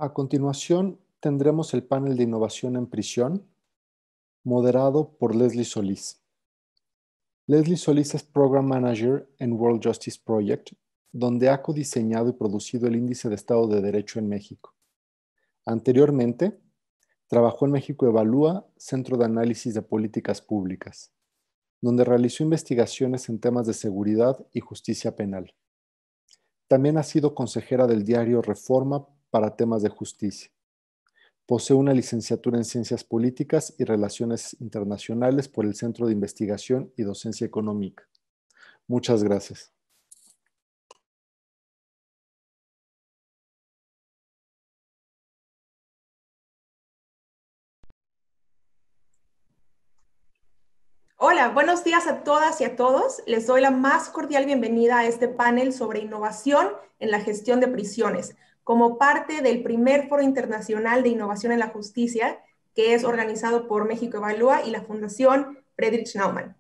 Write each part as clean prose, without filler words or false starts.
A continuación, tendremos el panel de innovación en prisión, moderado por Leslie Solís. Leslie Solís es Program Manager en World Justice Project, donde ha codiseñado y producido el Índice de Estado de Derecho en México. Anteriormente, trabajó en México Evalúa, Centro de Análisis de Políticas Públicas, donde realizó investigaciones en temas de seguridad y justicia penal. También ha sido consejera del diario Reforma para temas de justicia. Posee una licenciatura en Ciencias Políticas y Relaciones Internacionales por el Centro de Investigación y Docencia Económica. Muchas gracias. Hola, buenos días a todas y a todos. Les doy la más cordial bienvenida a este panel sobre innovación en la gestión de prisiones, como parte del primer Foro Internacional de Innovación en la Justicia, que es organizado por México Evalúa y la Fundación Friedrich Naumann.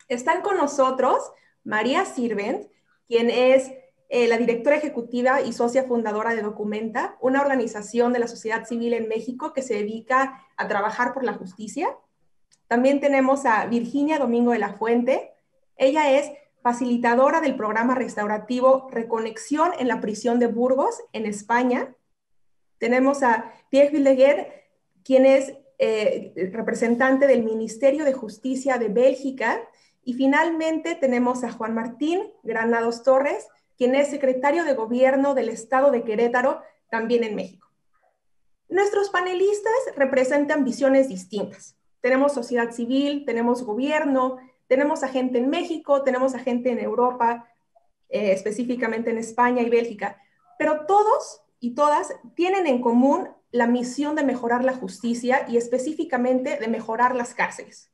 Están con nosotros María Sirvent, quien es la directora ejecutiva y socia fundadora de Documenta, una organización de la sociedad civil en México que se dedica a trabajar por la justicia. También tenemos a Virginia Domingo de la Fuente. Ella es facilitadora del programa restaurativo Reconexión en la prisión de Burgos, en España. Tenemos a Pierre Villeguer, quien es representante del Ministerio de Justicia de Bélgica. Y finalmente tenemos a Juan Martín Granados Torres, quien es secretario de Gobierno del Estado de Querétaro, también en México. Nuestros panelistas representan visiones distintas. Tenemos sociedad civil, tenemos gobierno, tenemos a gente en México, tenemos a gente en Europa, específicamente en España y Bélgica, pero todos y todas tienen en común la misión de mejorar la justicia y específicamente de mejorar las cárceles.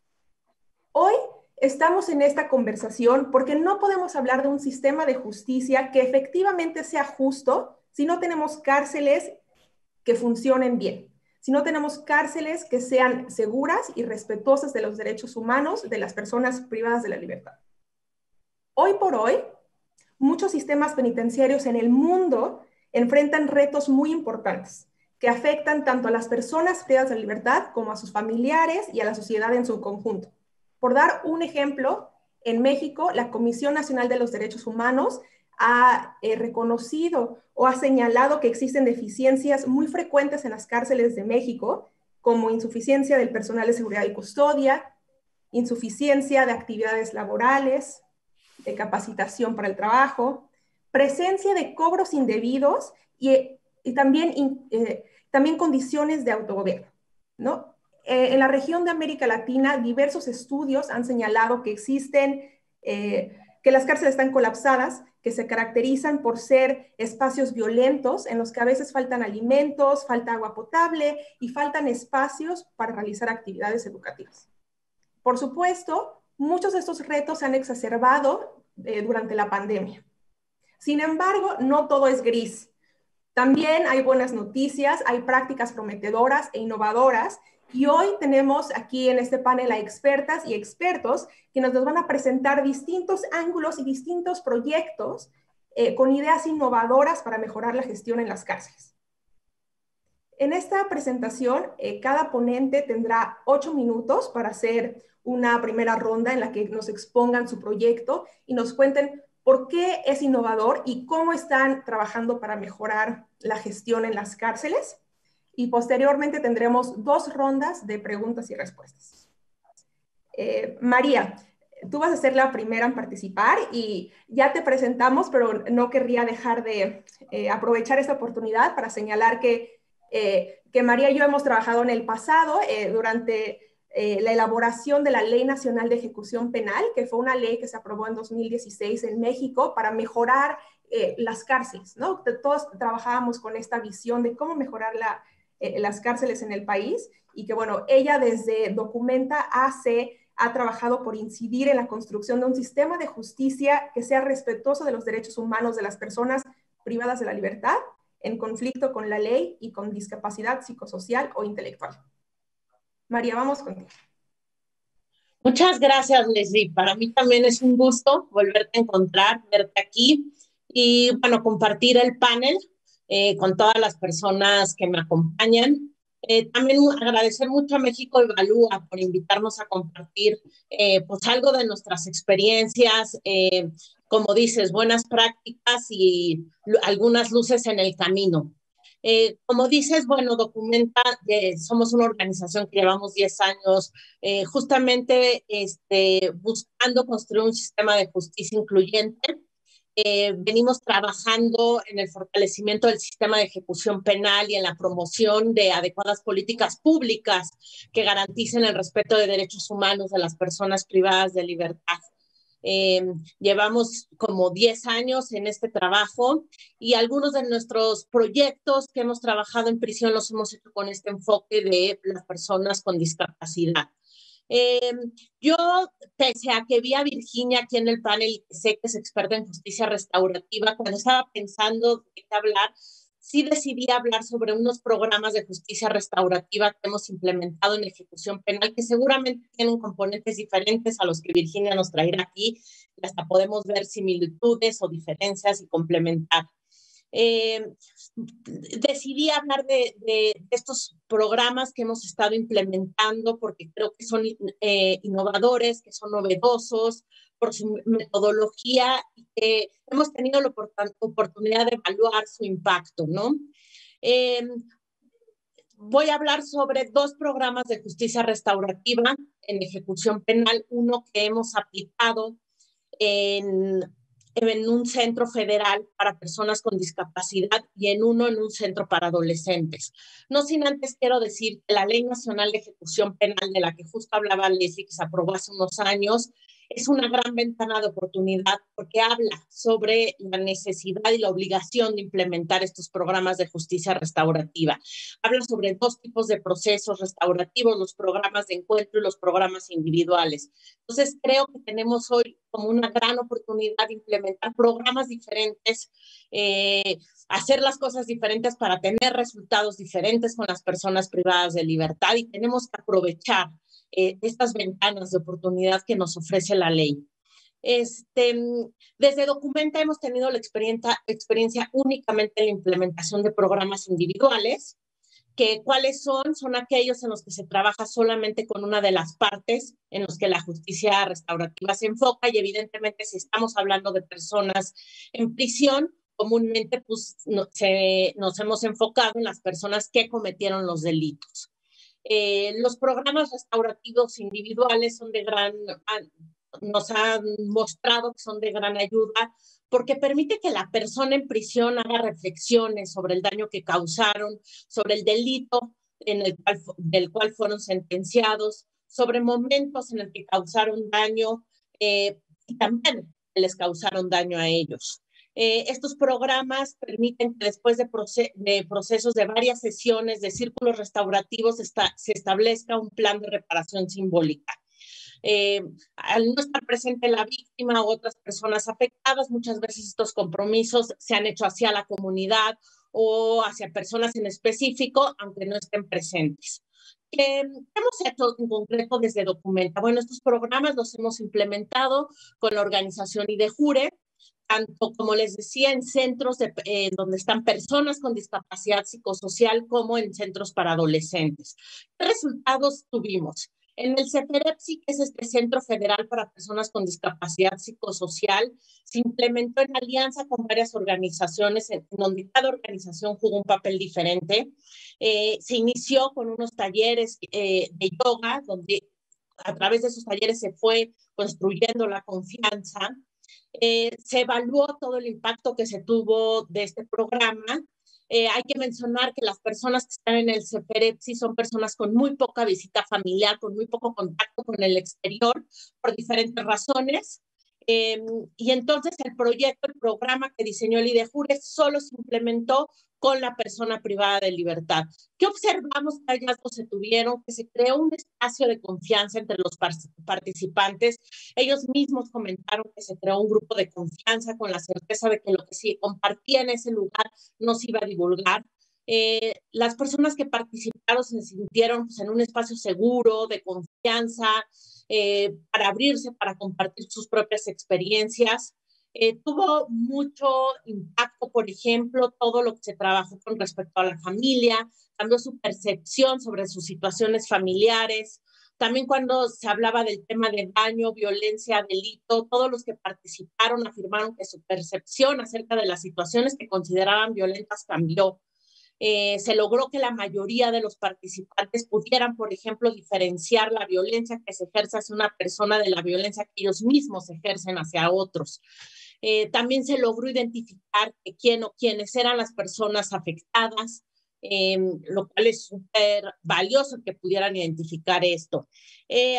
Hoy estamos en esta conversación porque no podemos hablar de un sistema de justicia que efectivamente sea justo si no tenemos cárceles que funcionen bien, si no tenemos cárceles que sean seguras y respetuosas de los derechos humanos de las personas privadas de la libertad. Hoy por hoy, muchos sistemas penitenciarios en el mundo enfrentan retos muy importantes que afectan tanto a las personas privadas de la libertad como a sus familiares y a la sociedad en su conjunto. Por dar un ejemplo, en México, la Comisión Nacional de los Derechos Humanos ha reconocido o ha señalado que existen deficiencias muy frecuentes en las cárceles de México, como insuficiencia del personal de seguridad y custodia, insuficiencia de actividades laborales, de capacitación para el trabajo, presencia de cobros indebidos y también condiciones de autogobierno, ¿no? En la región de América Latina, diversos estudios han señalado que existen, que las cárceles están colapsadas, que se caracterizan por ser espacios violentos en los que a veces faltan alimentos, falta agua potable y faltan espacios para realizar actividades educativas. Por supuesto, muchos de estos retos se han exacerbado durante la pandemia. Sin embargo, no todo es gris. También hay buenas noticias, hay prácticas prometedoras e innovadoras, y hoy tenemos aquí en este panel a expertas y expertos que nos van a presentar distintos ángulos y distintos proyectos con ideas innovadoras para mejorar la gestión en las cárceles. En esta presentación, cada ponente tendrá 8 minutos para hacer una primera ronda en la que nos expongan su proyecto y nos cuenten por qué es innovador y cómo están trabajando para mejorar la gestión en las cárceles. Y posteriormente tendremos 2 rondas de preguntas y respuestas. María, tú vas a ser la primera en participar y ya te presentamos, pero no querría dejar de aprovechar esta oportunidad para señalar que María y yo hemos trabajado en el pasado durante la elaboración de la Ley Nacional de Ejecución Penal, que fue una ley que se aprobó en 2016 en México para mejorar las cárceles, ¿no? Todos trabajábamos con esta visión de cómo mejorar las cárceles en el país y que, bueno, ella desde Documenta ha trabajado por incidir en la construcción de un sistema de justicia que sea respetuoso de los derechos humanos de las personas privadas de la libertad, en conflicto con la ley y con discapacidad psicosocial o intelectual. María, vamos contigo. Muchas gracias, Leslie. Para mí también es un gusto volverte a encontrar, verte aquí y, bueno, compartir el panel. con todas las personas que me acompañan. También agradecer mucho a México Evalúa por invitarnos a compartir pues algo de nuestras experiencias, como dices, buenas prácticas y algunas luces en el camino. Como dices, bueno, Documenta, somos una organización que llevamos 10 años justamente buscando construir un sistema de justicia incluyente. Venimos trabajando en el fortalecimiento del sistema de ejecución penal y en la promoción de adecuadas políticas públicas que garanticen el respeto de derechos humanos de las personas privadas de libertad. Llevamos como 10 años en este trabajo y algunos de nuestros proyectos que hemos trabajado en prisión los hemos hecho con este enfoque de las personas con discapacidad. Eh, yo, pese a que vi a Virginia aquí en el panel, que sé que es experta en justicia restaurativa, cuando estaba pensando de qué hablar, sí decidí hablar sobre unos programas de justicia restaurativa que hemos implementado en ejecución penal, que seguramente tienen componentes diferentes a los que Virginia nos traerá aquí, y hasta podemos ver similitudes o diferencias y complementar. Decidí hablar de estos programas que hemos estado implementando porque creo que son innovadores, que son novedosos por su metodología y que hemos tenido la oportunidad de evaluar su impacto, ¿no? Voy a hablar sobre dos programas de justicia restaurativa en ejecución penal, uno que hemos aplicado en un centro federal para personas con discapacidad y en uno en un centro para adolescentes. No sin antes quiero decir que la Ley Nacional de Ejecución Penal, de la que justo hablaba Leslie, que se aprobó hace unos años, es una gran ventana de oportunidad porque habla sobre la necesidad y la obligación de implementar estos programas de justicia restaurativa. Habla sobre dos tipos de procesos restaurativos, los programas de encuentro y los programas individuales. Entonces, creo que tenemos hoy como una gran oportunidad de implementar programas diferentes, hacer las cosas diferentes para tener resultados diferentes con las personas privadas de libertad y tenemos que aprovechar estas ventanas de oportunidad que nos ofrece la ley. Desde Documenta hemos tenido la experiencia únicamente en la implementación de programas individuales, que cuáles son aquellos en los que se trabaja solamente con una de las partes, en los que la justicia restaurativa se enfoca y evidentemente si estamos hablando de personas en prisión, comúnmente pues, nos hemos enfocado en las personas que cometieron los delitos. Los programas restaurativos individuales nos han mostrado que son de gran ayuda porque permite que la persona en prisión haga reflexiones sobre el daño que causaron, sobre el delito del cual fueron sentenciados, sobre momentos en el que causaron daño y también les causaron daño a ellos. Estos programas permiten que después de procesos de varias sesiones de círculos restaurativos se establezca un plan de reparación simbólica. Al no estar presente la víctima u otras personas afectadas, muchas veces estos compromisos se han hecho hacia la comunidad o hacia personas en específico, aunque no estén presentes. ¿Qué hemos hecho en concreto desde Documenta? Bueno, estos programas los hemos implementado con la organización IDEJURE, tanto como les decía, en centros donde están personas con discapacidad psicosocial como en centros para adolescentes. ¿Qué resultados tuvimos? En el CEFEREPSI, que es este Centro Federal para Personas con Discapacidad Psicosocial, se implementó en alianza con varias organizaciones, en donde cada organización jugó un papel diferente. Se inició con unos talleres de yoga, donde a través de esos talleres se fue construyendo la confianza. Se evaluó todo el impacto que se tuvo de este programa. Hay que mencionar que las personas que están en el CEFEREPSI son personas con muy poca visita familiar, con muy poco contacto con el exterior, por diferentes razones. Y entonces el programa que diseñó el IDEJURE solo se implementó con la persona privada de libertad. ¿Qué observamos? ¿Qué hallazgos se tuvieron? Que se creó un espacio de confianza entre los participantes. Ellos mismos comentaron que se creó un grupo de confianza con la certeza de que lo que se compartía en ese lugar no se iba a divulgar. Las personas que participaron se sintieron pues, en un espacio seguro, de confianza, para abrirse, para compartir sus propias experiencias. Tuvo mucho impacto, por ejemplo, todo lo que se trabajó con respecto a la familia, cambió su percepción sobre sus situaciones familiares. También cuando se hablaba del tema de daño, violencia, delito, todos los que participaron afirmaron que su percepción acerca de las situaciones que consideraban violentas cambió. Se logró que la mayoría de los participantes pudieran, por ejemplo, diferenciar la violencia que se ejerce hacia una persona de la violencia que ellos mismos ejercen hacia otros. También se logró identificar quién o quiénes eran las personas afectadas, lo cual es súper valioso que pudieran identificar esto.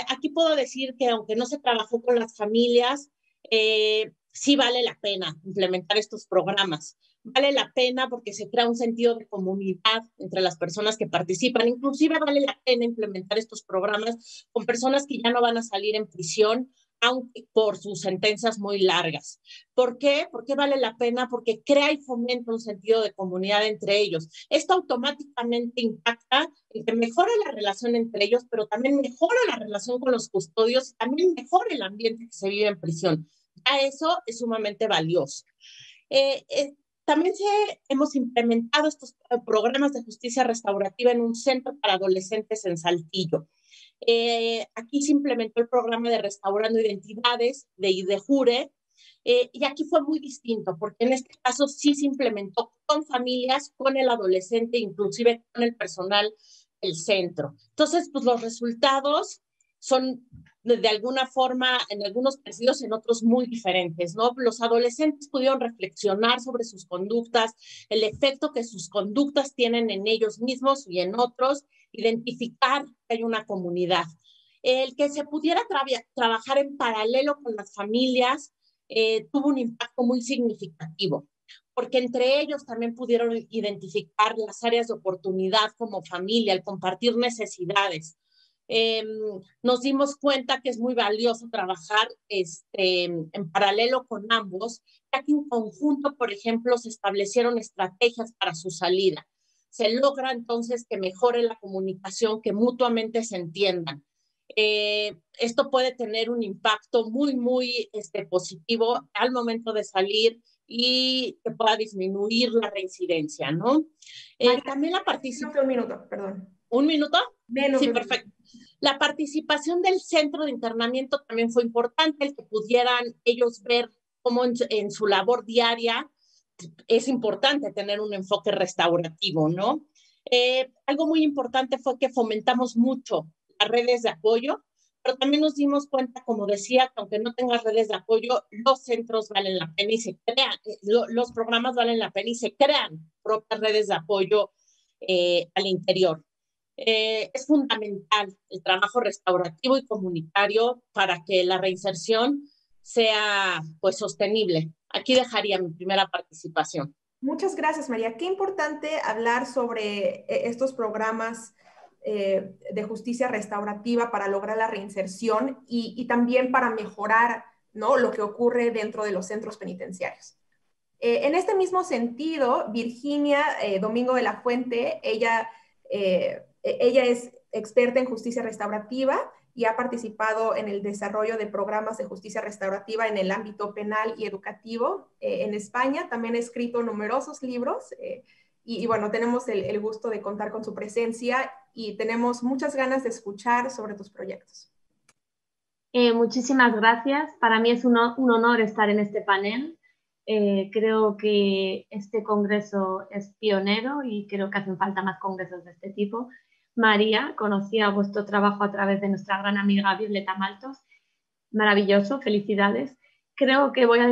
Aquí puedo decir que aunque no se trabajó con las familias, sí vale la pena implementar estos programas. Vale la pena porque se crea un sentido de comunidad entre las personas que participan. Inclusive vale la pena implementar estos programas con personas que ya no van a salir en prisión, aunque por sus sentencias muy largas. ¿Por qué? ¿Por qué vale la pena? Porque crea y fomenta un sentido de comunidad entre ellos. Esto automáticamente impacta en que mejora la relación entre ellos, pero también mejora la relación con los custodios y también mejora el ambiente que se vive en prisión. Ya eso es sumamente valioso. También hemos implementado estos programas de justicia restaurativa en un centro para adolescentes en Saltillo. Aquí se implementó el programa de Restaurando Identidades de Jure, y aquí fue muy distinto, porque en este caso sí se implementó con familias, con el adolescente, inclusive con el personal del centro. Entonces, pues los resultados son de alguna forma, en algunos parecidos, en otros muy diferentes, ¿no? Los adolescentes pudieron reflexionar sobre sus conductas, el efecto que sus conductas tienen en ellos mismos y en otros, identificar que hay una comunidad. El que se pudiera trabajar en paralelo con las familias tuvo un impacto muy significativo, porque entre ellos también pudieron identificar las áreas de oportunidad como familia, el compartir necesidades. Nos dimos cuenta que es muy valioso trabajar en paralelo con ambos, ya que en conjunto, por ejemplo, se establecieron estrategias para su salida. Se logra entonces que mejore la comunicación, que mutuamente se entiendan. Esto puede tener un impacto muy, muy positivo al momento de salir y que pueda disminuir la reincidencia, ¿no? También la participación... Un minuto, perdón. ¿Un minuto? Menos. Sí, perfecto. La participación del centro de internamiento también fue importante, el que pudieran ellos ver cómo en su labor diaria es importante tener un enfoque restaurativo, ¿no? Algo muy importante fue que fomentamos mucho las redes de apoyo, pero también nos dimos cuenta, como decía, que aunque no tengas redes de apoyo, los centros valen la pena y se crean, los programas valen la pena y se crean propias redes de apoyo al interior. Es fundamental el trabajo restaurativo y comunitario para que la reinserción sea pues sostenible. Aquí dejaría mi primera participación. Muchas gracias, María. Qué importante hablar sobre estos programas de justicia restaurativa para lograr la reinserción y también para mejorar, ¿no?, lo que ocurre dentro de los centros penitenciarios. En este mismo sentido, Virginia Domingo de la Fuente, ella es experta en justicia restaurativa y ha participado en el desarrollo de programas de justicia restaurativa en el ámbito penal y educativo en España. También ha escrito numerosos libros y bueno, tenemos el gusto de contar con su presencia y tenemos muchas ganas de escuchar sobre tus proyectos. Muchísimas gracias. Para mí es un honor estar en este panel. Creo que este congreso es pionero y creo que hacen falta más congresos de este tipo. María, conocía vuestro trabajo a través de nuestra gran amiga Violeta Maltos. Maravilloso, felicidades. Creo que voy a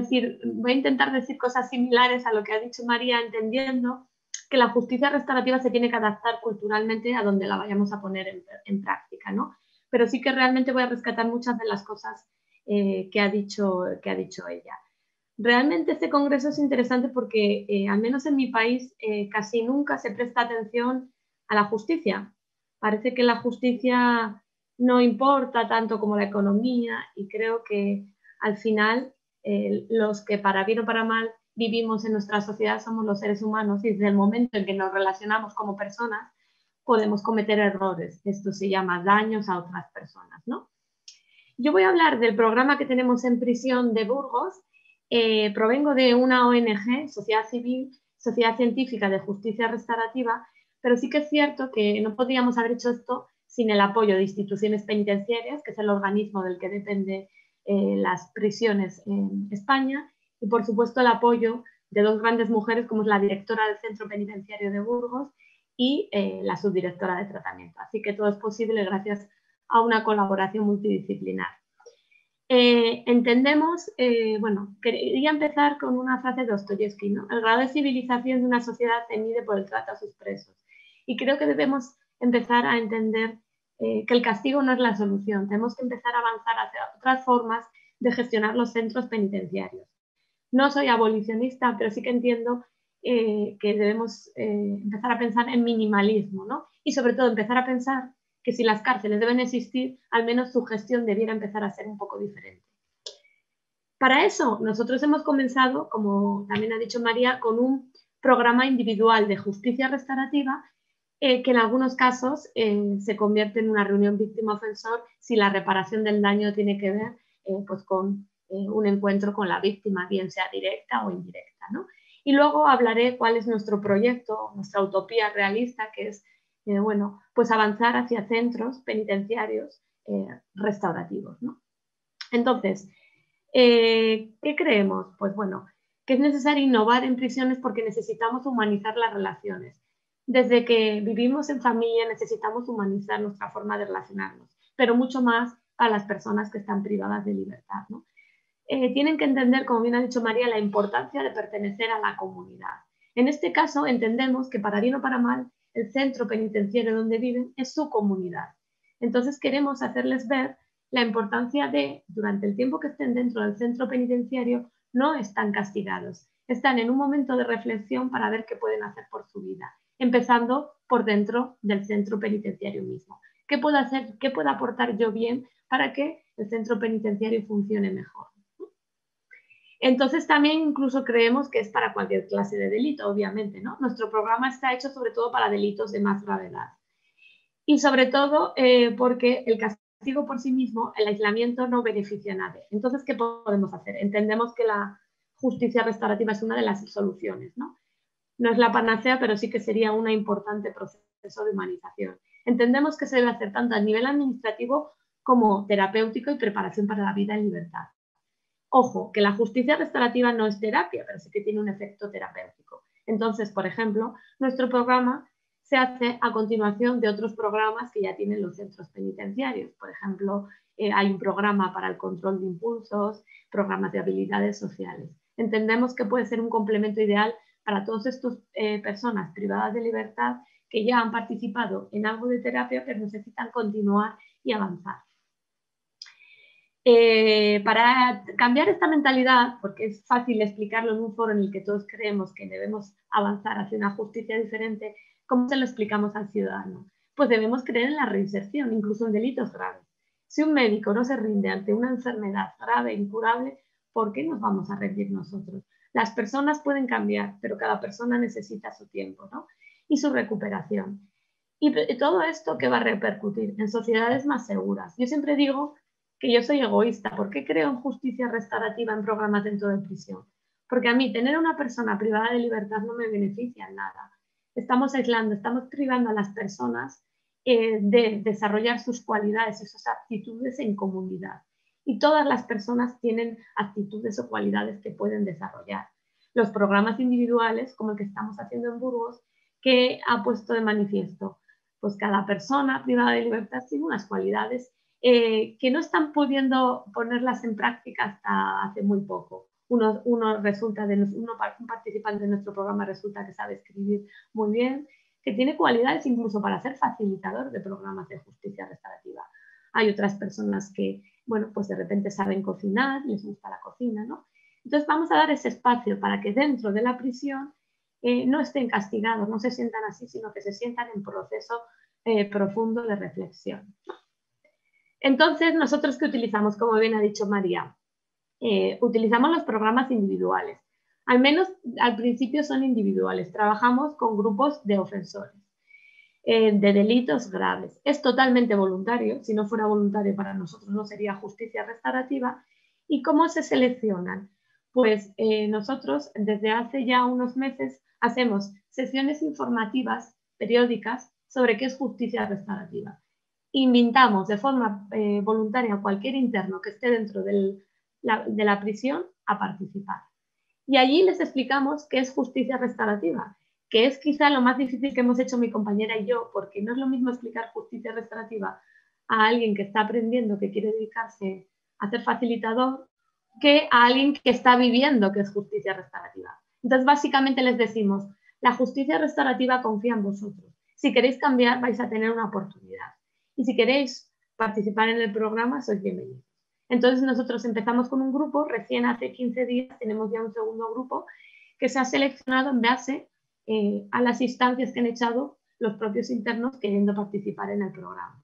intentar decir cosas similares a lo que ha dicho María, entendiendo que la justicia restaurativa se tiene que adaptar culturalmente a donde la vayamos a poner en práctica, ¿no? Pero sí que realmente voy a rescatar muchas de las cosas que ha dicho ella. Realmente este congreso es interesante porque, al menos en mi país, casi nunca se presta atención a la justicia. Parece que la justicia no importa tanto como la economía y creo que al final los que para bien o para mal vivimos en nuestra sociedad somos los seres humanos y desde el momento en que nos relacionamos como personas podemos cometer errores. Esto se llama daños a otras personas, ¿no? Yo voy a hablar del programa que tenemos en prisión de Burgos Provengo de una ONG, Sociedad Civil, Sociedad Científica de Justicia Restaurativa, pero sí que es cierto que no podríamos haber hecho esto sin el apoyo de instituciones penitenciarias, que es el organismo del que depende las prisiones en España, y por supuesto el apoyo de dos grandes mujeres, como es la directora del Centro Penitenciario de Burgos y la subdirectora de tratamiento. Así que todo es posible gracias a una colaboración multidisciplinar. Entendemos, bueno, quería empezar con una frase de Dostoyevsky, ¿no? El grado de civilización de una sociedad se mide por el trato a sus presos. Y creo que debemos empezar a entender que el castigo no es la solución. Tenemos que empezar a avanzar hacia otras formas de gestionar los centros penitenciarios. No soy abolicionista, pero sí que entiendo que debemos empezar a pensar en minimalismo, ¿no? Y sobre todo empezar a pensar que si las cárceles deben existir, al menos su gestión debiera empezar a ser un poco diferente. Para eso, nosotros hemos comenzado, como también ha dicho María, con un programa individual de justicia restaurativa que en algunos casos se convierte en una reunión víctima-ofensor si la reparación del daño tiene que ver pues con un encuentro con la víctima, bien sea directa o indirecta, ¿no? Y luego hablaré cuál es nuestro proyecto, nuestra utopía realista, que es bueno, pues avanzar hacia centros penitenciarios restaurativos, ¿no? Entonces, ¿qué creemos? Pues bueno, que es necesario innovar en prisiones porque necesitamos humanizar las relaciones. Desde que vivimos en familia necesitamos humanizar nuestra forma de relacionarnos, pero mucho más a las personas que están privadas de libertad, ¿no? Tienen que entender, como bien ha dicho María, la importancia de pertenecer a la comunidad. En este caso entendemos que para bien o para mal, el centro penitenciario donde viven es su comunidad. Entonces queremos hacerles ver la importancia de, durante el tiempo que estén dentro del centro penitenciario, no están castigados, están en un momento de reflexión para ver qué pueden hacer por su vida, empezando por dentro del centro penitenciario mismo. ¿Qué puedo hacer, qué puedo aportar yo bien para que el centro penitenciario funcione mejor? Entonces también incluso creemos que es para cualquier clase de delito, obviamente, ¿no? Nuestro programa está hecho sobre todo para delitos de más gravedad. Y sobre todo porque el castigo por sí mismo, el aislamiento no beneficia a nadie. Entonces, ¿qué podemos hacer? Entendemos que la justicia restaurativa es una de las soluciones, ¿no? No es la panacea, pero sí que sería un importante proceso de humanización. Entendemos que se debe hacer tanto a nivel administrativo como terapéutico y preparación para la vida en libertad. Ojo, que la justicia restaurativa no es terapia, pero sí que tiene un efecto terapéutico. Entonces, por ejemplo, nuestro programa se hace a continuación de otros programas que ya tienen los centros penitenciarios. Por ejemplo, hay un programa para el control de impulsos, programas de habilidades sociales. Entendemos que puede ser un complemento ideal para todas estas personas privadas de libertad que ya han participado en algo de terapia, pero necesitan continuar y avanzar. Para cambiar esta mentalidad, porque es fácil explicarlo en un foro en el que todos creemos que debemos avanzar hacia una justicia diferente, ¿cómo se lo explicamos al ciudadano? Pues debemos creer en la reinserción, incluso en delitos graves. Si un médico no se rinde ante una enfermedad grave e incurable, ¿por qué nos vamos a rendir nosotros? Las personas pueden cambiar, pero cada persona necesita su tiempo, ¿no? Y su recuperación. Y todo esto, ¿qué va a repercutir? En sociedades más seguras. Yo siempre digo que yo soy egoísta. ¿Por qué creo en justicia restaurativa en programas dentro de prisión? Porque a mí tener a una persona privada de libertad no me beneficia en nada. Estamos aislando, estamos privando a las personas de desarrollar sus cualidades y sus aptitudes en comunidad. Y todas las personas tienen actitudes o cualidades que pueden desarrollar. Los programas individuales, como el que estamos haciendo en Burgos, que ha puesto de manifiesto, pues cada persona privada de libertad tiene unas cualidades que no están pudiendo ponerlas en práctica hasta hace muy poco. Un participante de nuestro programa resulta que sabe escribir muy bien, que tiene cualidades incluso para ser facilitador de programas de justicia restaurativa. Hay otras personas que, bueno, pues de repente saben cocinar, les gusta la cocina, ¿no? Entonces vamos a dar ese espacio para que dentro de la prisión no estén castigados, no se sientan así, sino que se sientan en proceso profundo de reflexión. Entonces, ¿nosotros qué utilizamos? Como bien ha dicho María, utilizamos los programas individuales. Al menos al principio son individuales. Trabajamos con grupos de ofensores, de delitos graves. Es totalmente voluntario. Si no fuera voluntario para nosotros no sería justicia restaurativa. ¿Y cómo se seleccionan? Pues nosotros desde hace ya unos meses hacemos sesiones informativas periódicas sobre qué es justicia restaurativa. Invitamos de forma voluntaria a cualquier interno que esté dentro de la prisión a participar. Y allí les explicamos qué es justicia restaurativa, que es quizá lo más difícil que hemos hecho mi compañera y yo, porque no es lo mismo explicar justicia restaurativa a alguien que está aprendiendo, que quiere dedicarse a ser facilitador, que a alguien que está viviendo qué es justicia restaurativa. Entonces, básicamente les decimos, la justicia restaurativa confía en vosotros. Si queréis cambiar, vais a tener una oportunidad. Y si queréis participar en el programa, sois bienvenidos. Entonces, nosotros empezamos con un grupo, recién hace 15 días tenemos ya un segundo grupo que se ha seleccionado en base a las instancias que han echado los propios internos queriendo participar en el programa.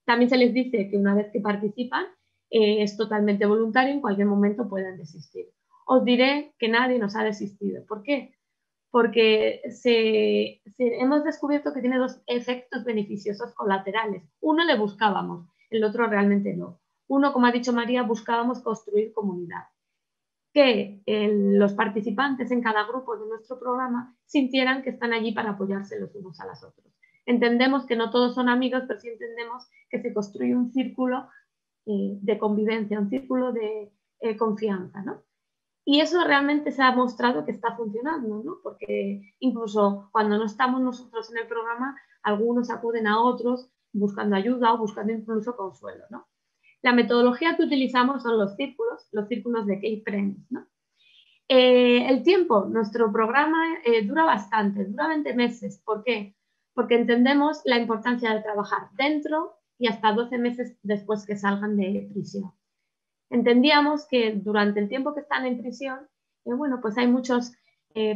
También se les dice que una vez que participan, es totalmente voluntario, en cualquier momento pueden desistir. Os diré que nadie nos ha desistido. ¿Por qué? Porque hemos descubierto que tiene dos efectos beneficiosos colaterales. Uno le buscábamos, el otro realmente no. Uno, como ha dicho María, buscábamos construir comunidad. Que los participantes en cada grupo de nuestro programa sintieran que están allí para apoyarse los unos a los otros. Entendemos que no todos son amigos, pero sí entendemos que se construye un círculo de convivencia, un círculo de confianza, ¿no? Y eso realmente se ha mostrado que está funcionando, ¿no? Porque incluso cuando no estamos nosotros en el programa, algunos acuden a otros buscando ayuda o buscando incluso consuelo, ¿no? La metodología que utilizamos son los círculos de K-Friends, ¿no? El tiempo, nuestro programa dura bastante, dura 20 meses. ¿Por qué? Porque entendemos la importancia de trabajar dentro y hasta 12 meses después que salgan de prisión. Entendíamos que durante el tiempo que están en prisión, bueno, pues hay muchos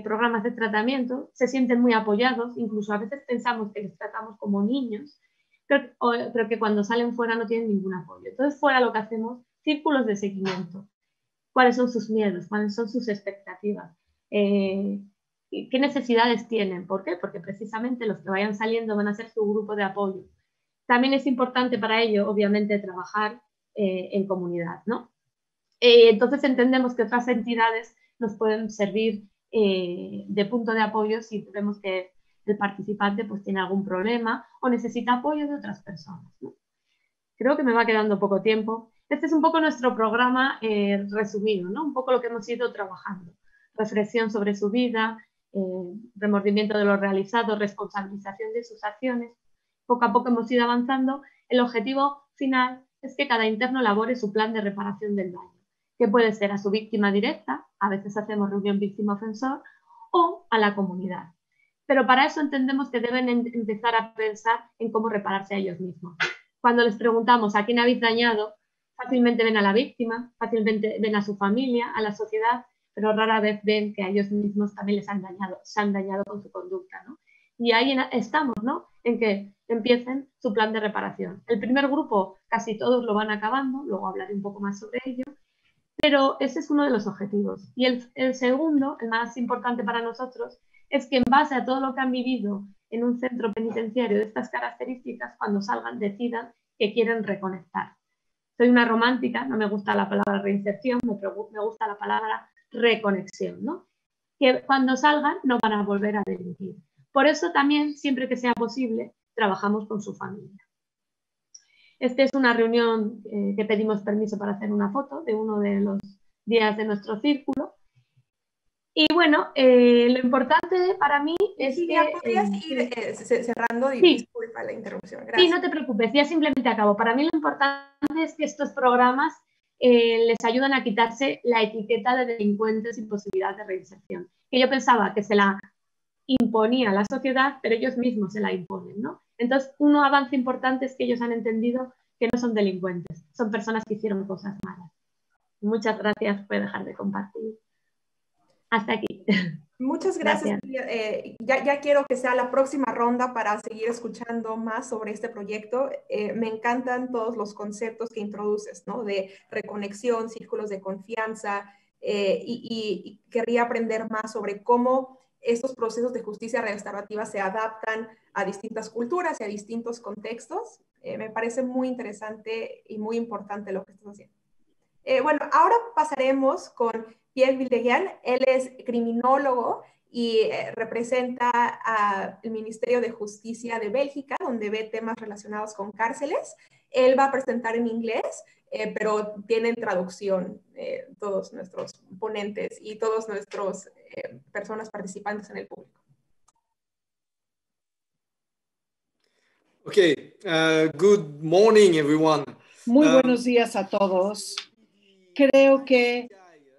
programas de tratamiento, se sienten muy apoyados, incluso a veces pensamos que les tratamos como niños, pero que cuando salen fuera no tienen ningún apoyo. Entonces, fuera lo que hacemos, círculos de seguimiento. ¿Cuáles son sus miedos? ¿Cuáles son sus expectativas? ¿Qué necesidades tienen? ¿Por qué? Porque precisamente los que vayan saliendo van a ser su grupo de apoyo. También es importante para ello, obviamente, trabajar en comunidad, ¿no? Entonces entendemos que otras entidades nos pueden servir de punto de apoyo si vemos que el participante pues, tiene algún problema o necesita apoyo de otras personas, ¿no? Creo que me va quedando poco tiempo. Este es un poco nuestro programa resumido, ¿no? Un poco lo que hemos ido trabajando. Reflexión sobre su vida, remordimiento de lo realizado, responsabilización de sus acciones. Poco a poco hemos ido avanzando. El objetivo final es que cada interno elabore su plan de reparación del daño, que puede ser a su víctima directa, a veces hacemos reunión víctima-ofensor, o a la comunidad. Pero para eso entendemos que deben empezar a pensar en cómo repararse a ellos mismos. Cuando les preguntamos a quién habéis dañado, fácilmente ven a la víctima, fácilmente ven a su familia, a la sociedad, pero rara vez ven que a ellos mismos también les han dañado, se han dañado con su conducta, ¿no? Y ahí estamos, ¿no? En que empiecen su plan de reparación. El primer grupo casi todos lo van acabando, luego hablaré un poco más sobre ello, pero ese es uno de los objetivos. Y el segundo, el más importante para nosotros, es que en base a todo lo que han vivido en un centro penitenciario de estas características, cuando salgan decidan que quieren reconectar. Soy una romántica, no me gusta la palabra reinserción, me gusta la palabra reconexión, ¿no? Que cuando salgan no van a volver a delinquir. Por eso también, siempre que sea posible, trabajamos con su familia. Esta es una reunión que pedimos permiso para hacer una foto de uno de los días de nuestro círculo. Y bueno, lo importante para mí es que... ¿Ya podrías ir cerrando? Sí. Disculpa la interrupción. Gracias. Sí, no te preocupes, ya simplemente acabo. Para mí lo importante es que estos programas les ayudan a quitarse la etiqueta de delincuentes sin posibilidad de reinserción. Que yo pensaba que se la imponía la sociedad, pero ellos mismos se la imponen, ¿no? Entonces, un avance importante es que ellos han entendido que no son delincuentes, son personas que hicieron cosas malas. Muchas gracias por dejar de compartir. Hasta aquí. Muchas gracias. Ya quiero que sea la próxima ronda para seguir escuchando más sobre este proyecto. Me encantan todos los conceptos que introduces, ¿no? De reconexión, círculos de confianza, y querría aprender más sobre cómo estos procesos de justicia restaurativa se adaptan a distintas culturas y a distintos contextos. Me parece muy interesante y muy importante lo que estás haciendo. Bueno, ahora pasaremos con Pierre Villeghian. Él es criminólogo y representa al Ministerio de Justicia de Bélgica, donde ve temas relacionados con cárceles. Él va a presentar en inglés, pero tienen traducción todos nuestros ponentes y todos nuestros personas participantes en el público. Okay, good morning, everyone. Muy buenos días a todos. Creo que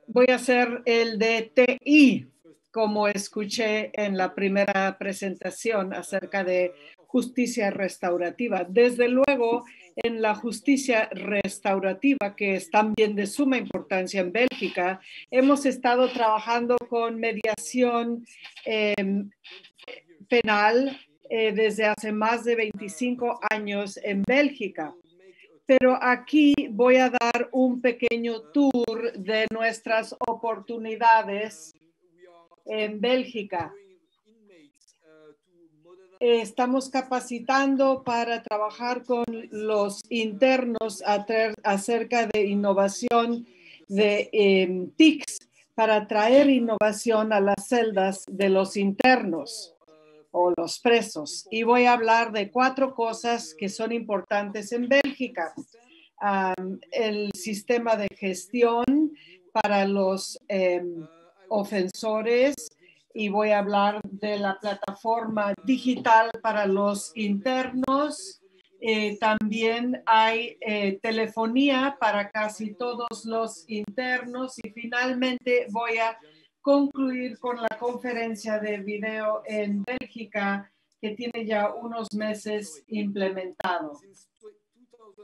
voy a hacer el de TI, como escuché en la primera presentación acerca de justicia restaurativa. Desde luego, en la justicia restaurativa, que es también de suma importancia en Bélgica, hemos estado trabajando con mediación penal desde hace más de 25 años en Bélgica. Pero aquí voy a dar un pequeño tour de nuestras oportunidades en Bélgica. Estamos capacitando para trabajar con los internos acerca de innovación de TICs, para traer innovación a las celdas de los internos o los presos. Y voy a hablar de 4 cosas que son importantes en Bélgica. El sistema de gestión para los ofensores, y voy a hablar de la plataforma digital para los internos. También hay telefonía para casi todos los internos, y finalmente voy a concluir con la conferencia de video en Bélgica, que tiene ya unos meses implementado.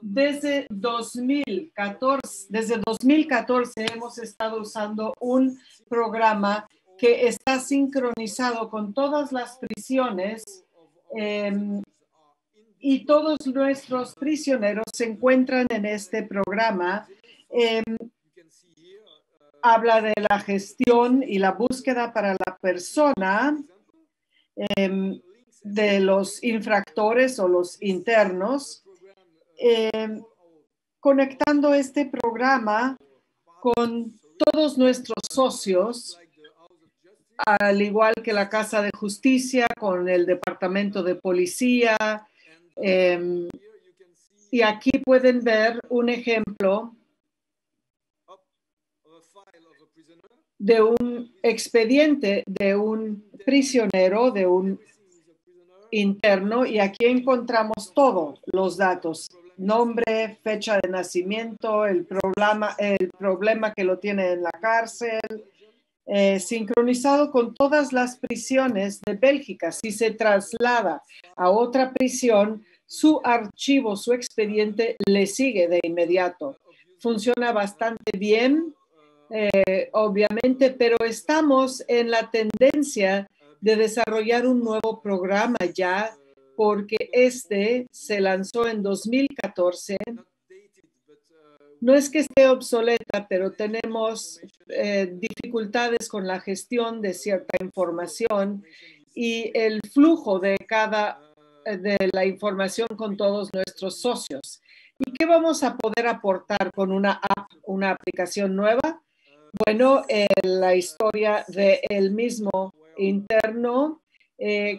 Desde 2014 hemos estado usando un programa que está sincronizado con todas las prisiones, y todos nuestros prisioneros se encuentran en este programa. Habla de la gestión y la búsqueda para la persona de los infractores o los internos, conectando este programa con todos nuestros socios, al igual que la Casa de Justicia, con el Departamento de Policía. Y aquí pueden ver un ejemplo de un expediente de un prisionero, de un interno, y aquí encontramos todos los datos: nombre, fecha de nacimiento, el problema que lo tiene en la cárcel, sincronizado con todas las prisiones de Bélgica. Si se traslada a otra prisión, su archivo, su expediente le sigue de inmediato. Funciona bastante bien, obviamente, pero estamos en la tendencia de desarrollar un nuevo programa ya, porque este se lanzó en 2014. No es que esté obsoleta, pero tenemos dificultades con la gestión de cierta información y el flujo de la información con todos nuestros socios. ¿Y qué vamos a poder aportar con una aplicación nueva? Bueno, la historia del mismo interno,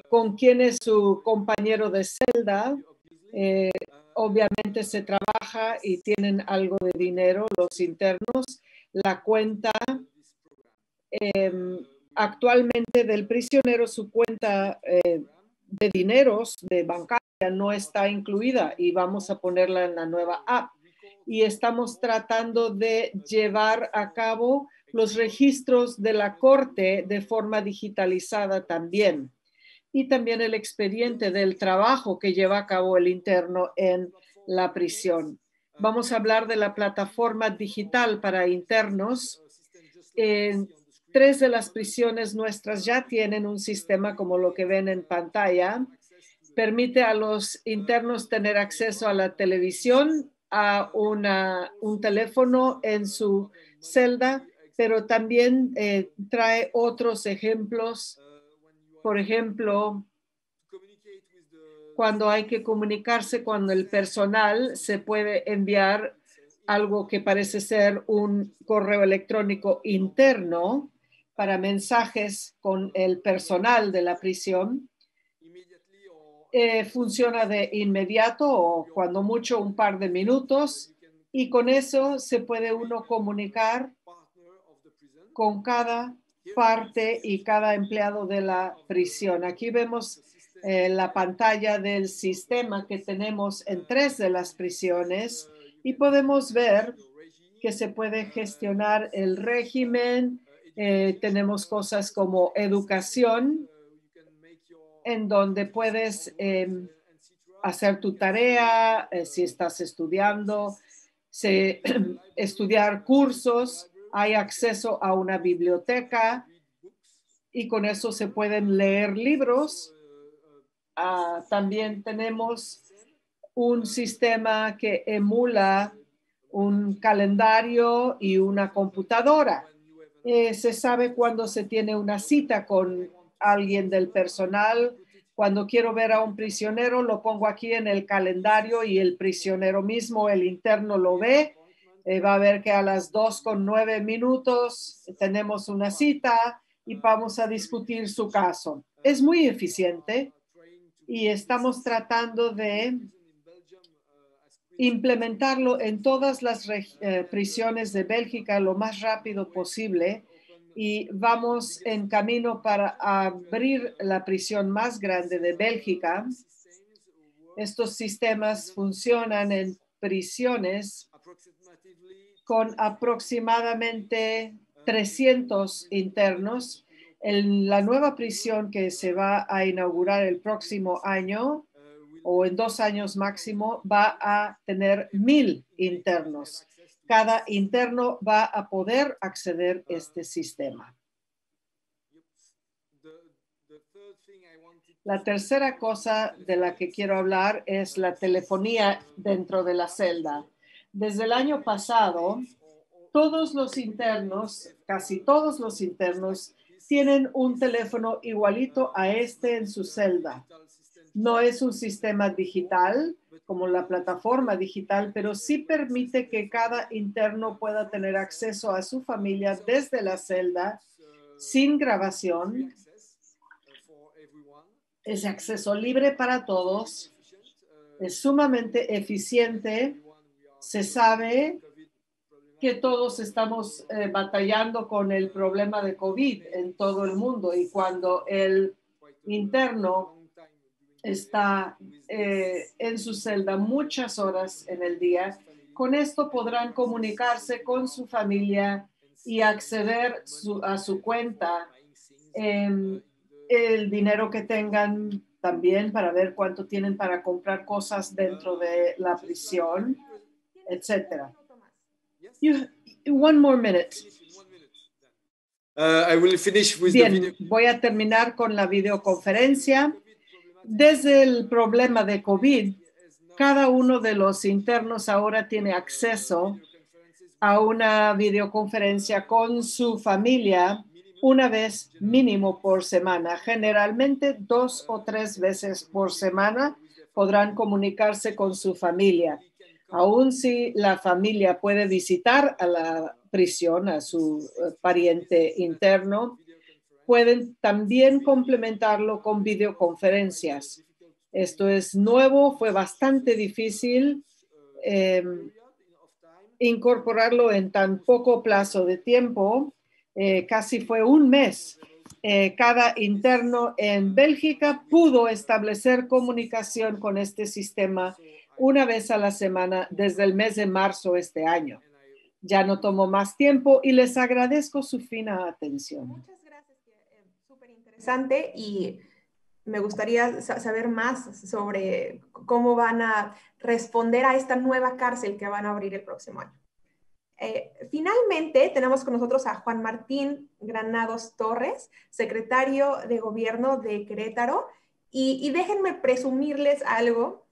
con quién es su compañero de celda. Obviamente se trabaja y tienen algo de dinero los internos. La cuenta actualmente del prisionero, su cuenta de dineros de bancaria no está incluida, y vamos a ponerla en la nueva app. Y estamos tratando de llevar a cabo los registros de la corte de forma digitalizada también. Y también el expediente del trabajo que lleva a cabo el interno en la prisión. Vamos a hablar de la plataforma digital para internos. 3 de las prisiones nuestras ya tienen un sistema como lo que ven en pantalla. Permite a los internos tener acceso a la televisión, a un teléfono en su celda, pero también trae otros ejemplos. Por ejemplo, cuando hay que comunicarse con el personal, se puede enviar algo que parece ser un correo electrónico interno para mensajes con el personal de la prisión. Funciona de inmediato o cuando mucho un par de minutos, y con eso se puede uno comunicar con cada parte y cada empleado de la prisión. Aquí vemos la pantalla del sistema que tenemos en 3 de las prisiones y podemos ver que se puede gestionar el régimen. Tenemos cosas como educación, en donde puedes hacer tu tarea, si estás estudiando, estudiar cursos. Hay acceso a una biblioteca y con eso se pueden leer libros. También tenemos un sistema que emula un calendario y una computadora. Se sabe cuándo se tiene una cita con alguien del personal. Cuando quiero ver a un prisionero, lo pongo aquí en el calendario y el prisionero mismo, el interno, lo ve. Va a ver que a las 2:09 tenemos una cita y vamos a discutir su caso. Es muy eficiente y estamos tratando de implementarlo en todas las prisiones de Bélgica lo más rápido posible, y vamos en camino para abrir la prisión más grande de Bélgica. Estos sistemas funcionan en prisiones con aproximadamente 300 internos. En la nueva prisión que se va a inaugurar el próximo año, o en 2 años máximo, va a tener 1,000 internos. Cada interno va a poder acceder a este sistema. La tercera cosa de la que quiero hablar es la telefonía dentro de la celda. Desde el año pasado, todos los internos, casi todos los internos, tienen un teléfono igualito a este en su celda. No es un sistema digital como la plataforma digital, pero sí permite que cada interno pueda tener acceso a su familia desde la celda sin grabación. Es acceso libre para todos. Es sumamente eficiente. Se sabe que todos estamos batallando con el problema de COVID en todo el mundo, y cuando el interno está en su celda muchas horas en el día, con esto podrán comunicarse con su familia y acceder a su cuenta, el dinero que tengan también, para ver cuánto tienen para comprar cosas dentro de la prisión, etcétera. One more minute. I will finish with Bien, voy a terminar con la videoconferencia. Desde el problema de COVID, cada uno de los internos ahora tiene acceso a una videoconferencia con su familia una vez mínimo por semana. Generalmente 2 o 3 veces por semana podrán comunicarse con su familia. Aun si la familia puede visitar a la prisión, a su pariente interno, pueden también complementarlo con videoconferencias. Esto es nuevo, fue bastante difícil incorporarlo en tan poco plazo de tiempo. Casi fue un mes. Cada interno en Bélgica pudo establecer comunicación con este sistema una vez a la semana desde el mes de marzo este año. Ya no tomó más tiempo y les agradezco su fina atención. Muchas gracias, súper interesante, y me gustaría saber más sobre cómo van a responder a esta nueva cárcel que van a abrir el próximo año. Finalmente, tenemos con nosotros a Juan Martín Granados Torres, secretario de Gobierno de Querétaro, y déjenme presumirles algo.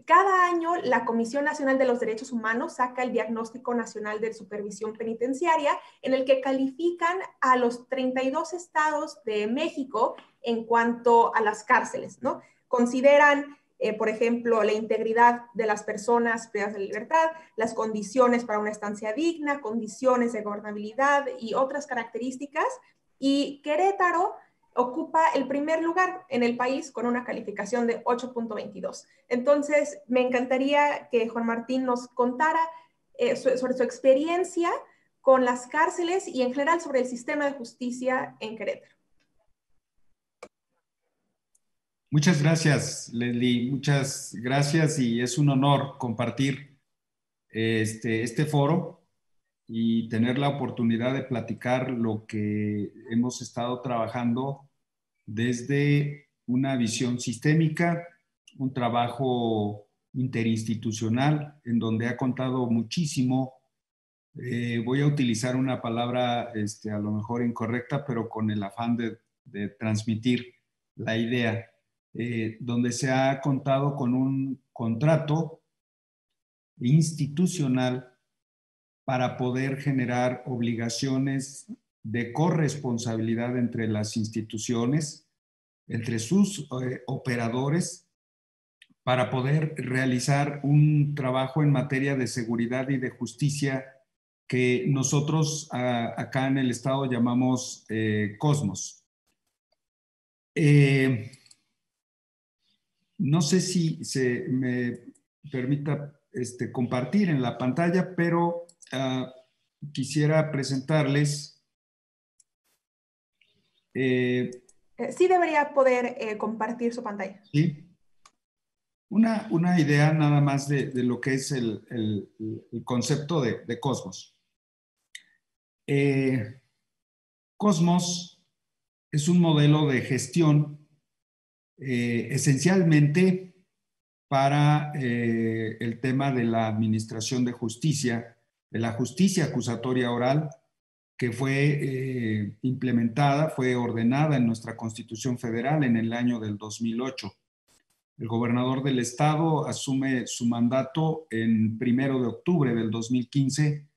Cada año la Comisión Nacional de los Derechos Humanos saca el Diagnóstico Nacional de Supervisión Penitenciaria, en el que califican a los 32 estados de México en cuanto a las cárceles, ¿no? Consideran por ejemplo, la integridad de las personas privadas de libertad, las condiciones para una estancia digna, condiciones de gobernabilidad y otras características. Y Querétaro ocupa el primer lugar en el país con una calificación de 8.22. Entonces, me encantaría que Juan Martín nos contara sobre su experiencia con las cárceles y en general sobre el sistema de justicia en Querétaro. Muchas gracias, Leslie. Muchas gracias y es un honor compartir este foro y tener la oportunidad de platicar lo que hemos estado trabajando desde una visión sistémica, un trabajo interinstitucional en donde ha contado muchísimo. Voy a utilizar una palabra a lo mejor incorrecta, pero con el afán de transmitir la idea, donde se ha contado con un contrato institucional para poder generar obligaciones de corresponsabilidad entre las instituciones, entre sus operadores, para poder realizar un trabajo en materia de seguridad y de justicia que nosotros acá en el estado llamamos Cosmos. No sé si se me permita compartir en la pantalla, pero quisiera presentarles. Sí debería poder compartir su pantalla. Sí. Una idea nada más de lo que es el concepto de Cosmos. Cosmos es un modelo de gestión esencialmente para el tema de la administración de justicia, de la justicia acusatoria oral, que fue implementada, fue ordenada en nuestra Constitución Federal en el año del 2008. El gobernador del estado asume su mandato en 1 de octubre del 2015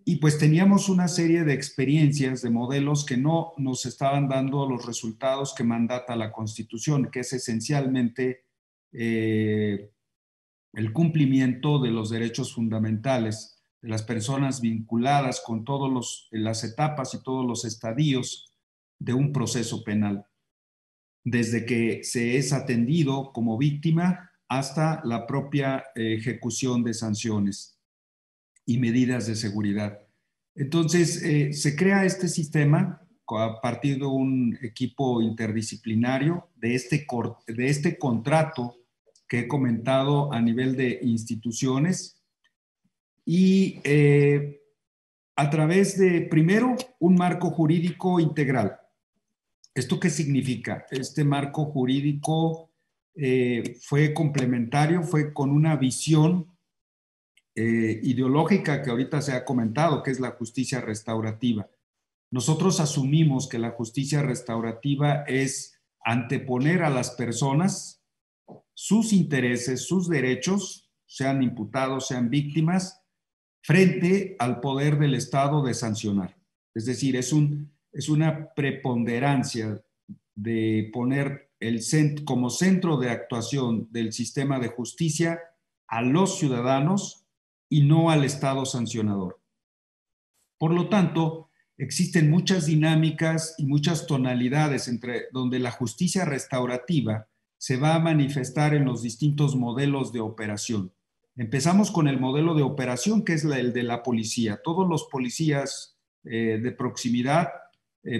y pues teníamos una serie de experiencias, de modelos que no nos estaban dando los resultados que mandata la Constitución, que es esencialmente el cumplimiento de los derechos fundamentales de las personas vinculadas con todas las etapas y todos los estadios de un proceso penal, desde que se es atendido como víctima hasta la propia ejecución de sanciones y medidas de seguridad. Entonces, se crea este sistema a partir de un equipo interdisciplinario de este contrato que he comentado a nivel de instituciones y a través de, primero, un marco jurídico integral. ¿Esto qué significa? Este marco jurídico fue complementario, fue con una visión ideológica que ahorita se ha comentado, que es la justicia restaurativa. Nosotros asumimos que la justicia restaurativa es anteponer a las personas sus intereses, sus derechos, sean imputados, sean víctimas, frente al poder del Estado de sancionar. Es decir, es una preponderancia de poner como centro de actuación del sistema de justicia a los ciudadanos y no al Estado sancionador. Por lo tanto, existen muchas dinámicas y muchas tonalidades donde la justicia restaurativa se va a manifestar en los distintos modelos de operación. Empezamos con el modelo de operación, que es el de la policía. Todos los policías de proximidad,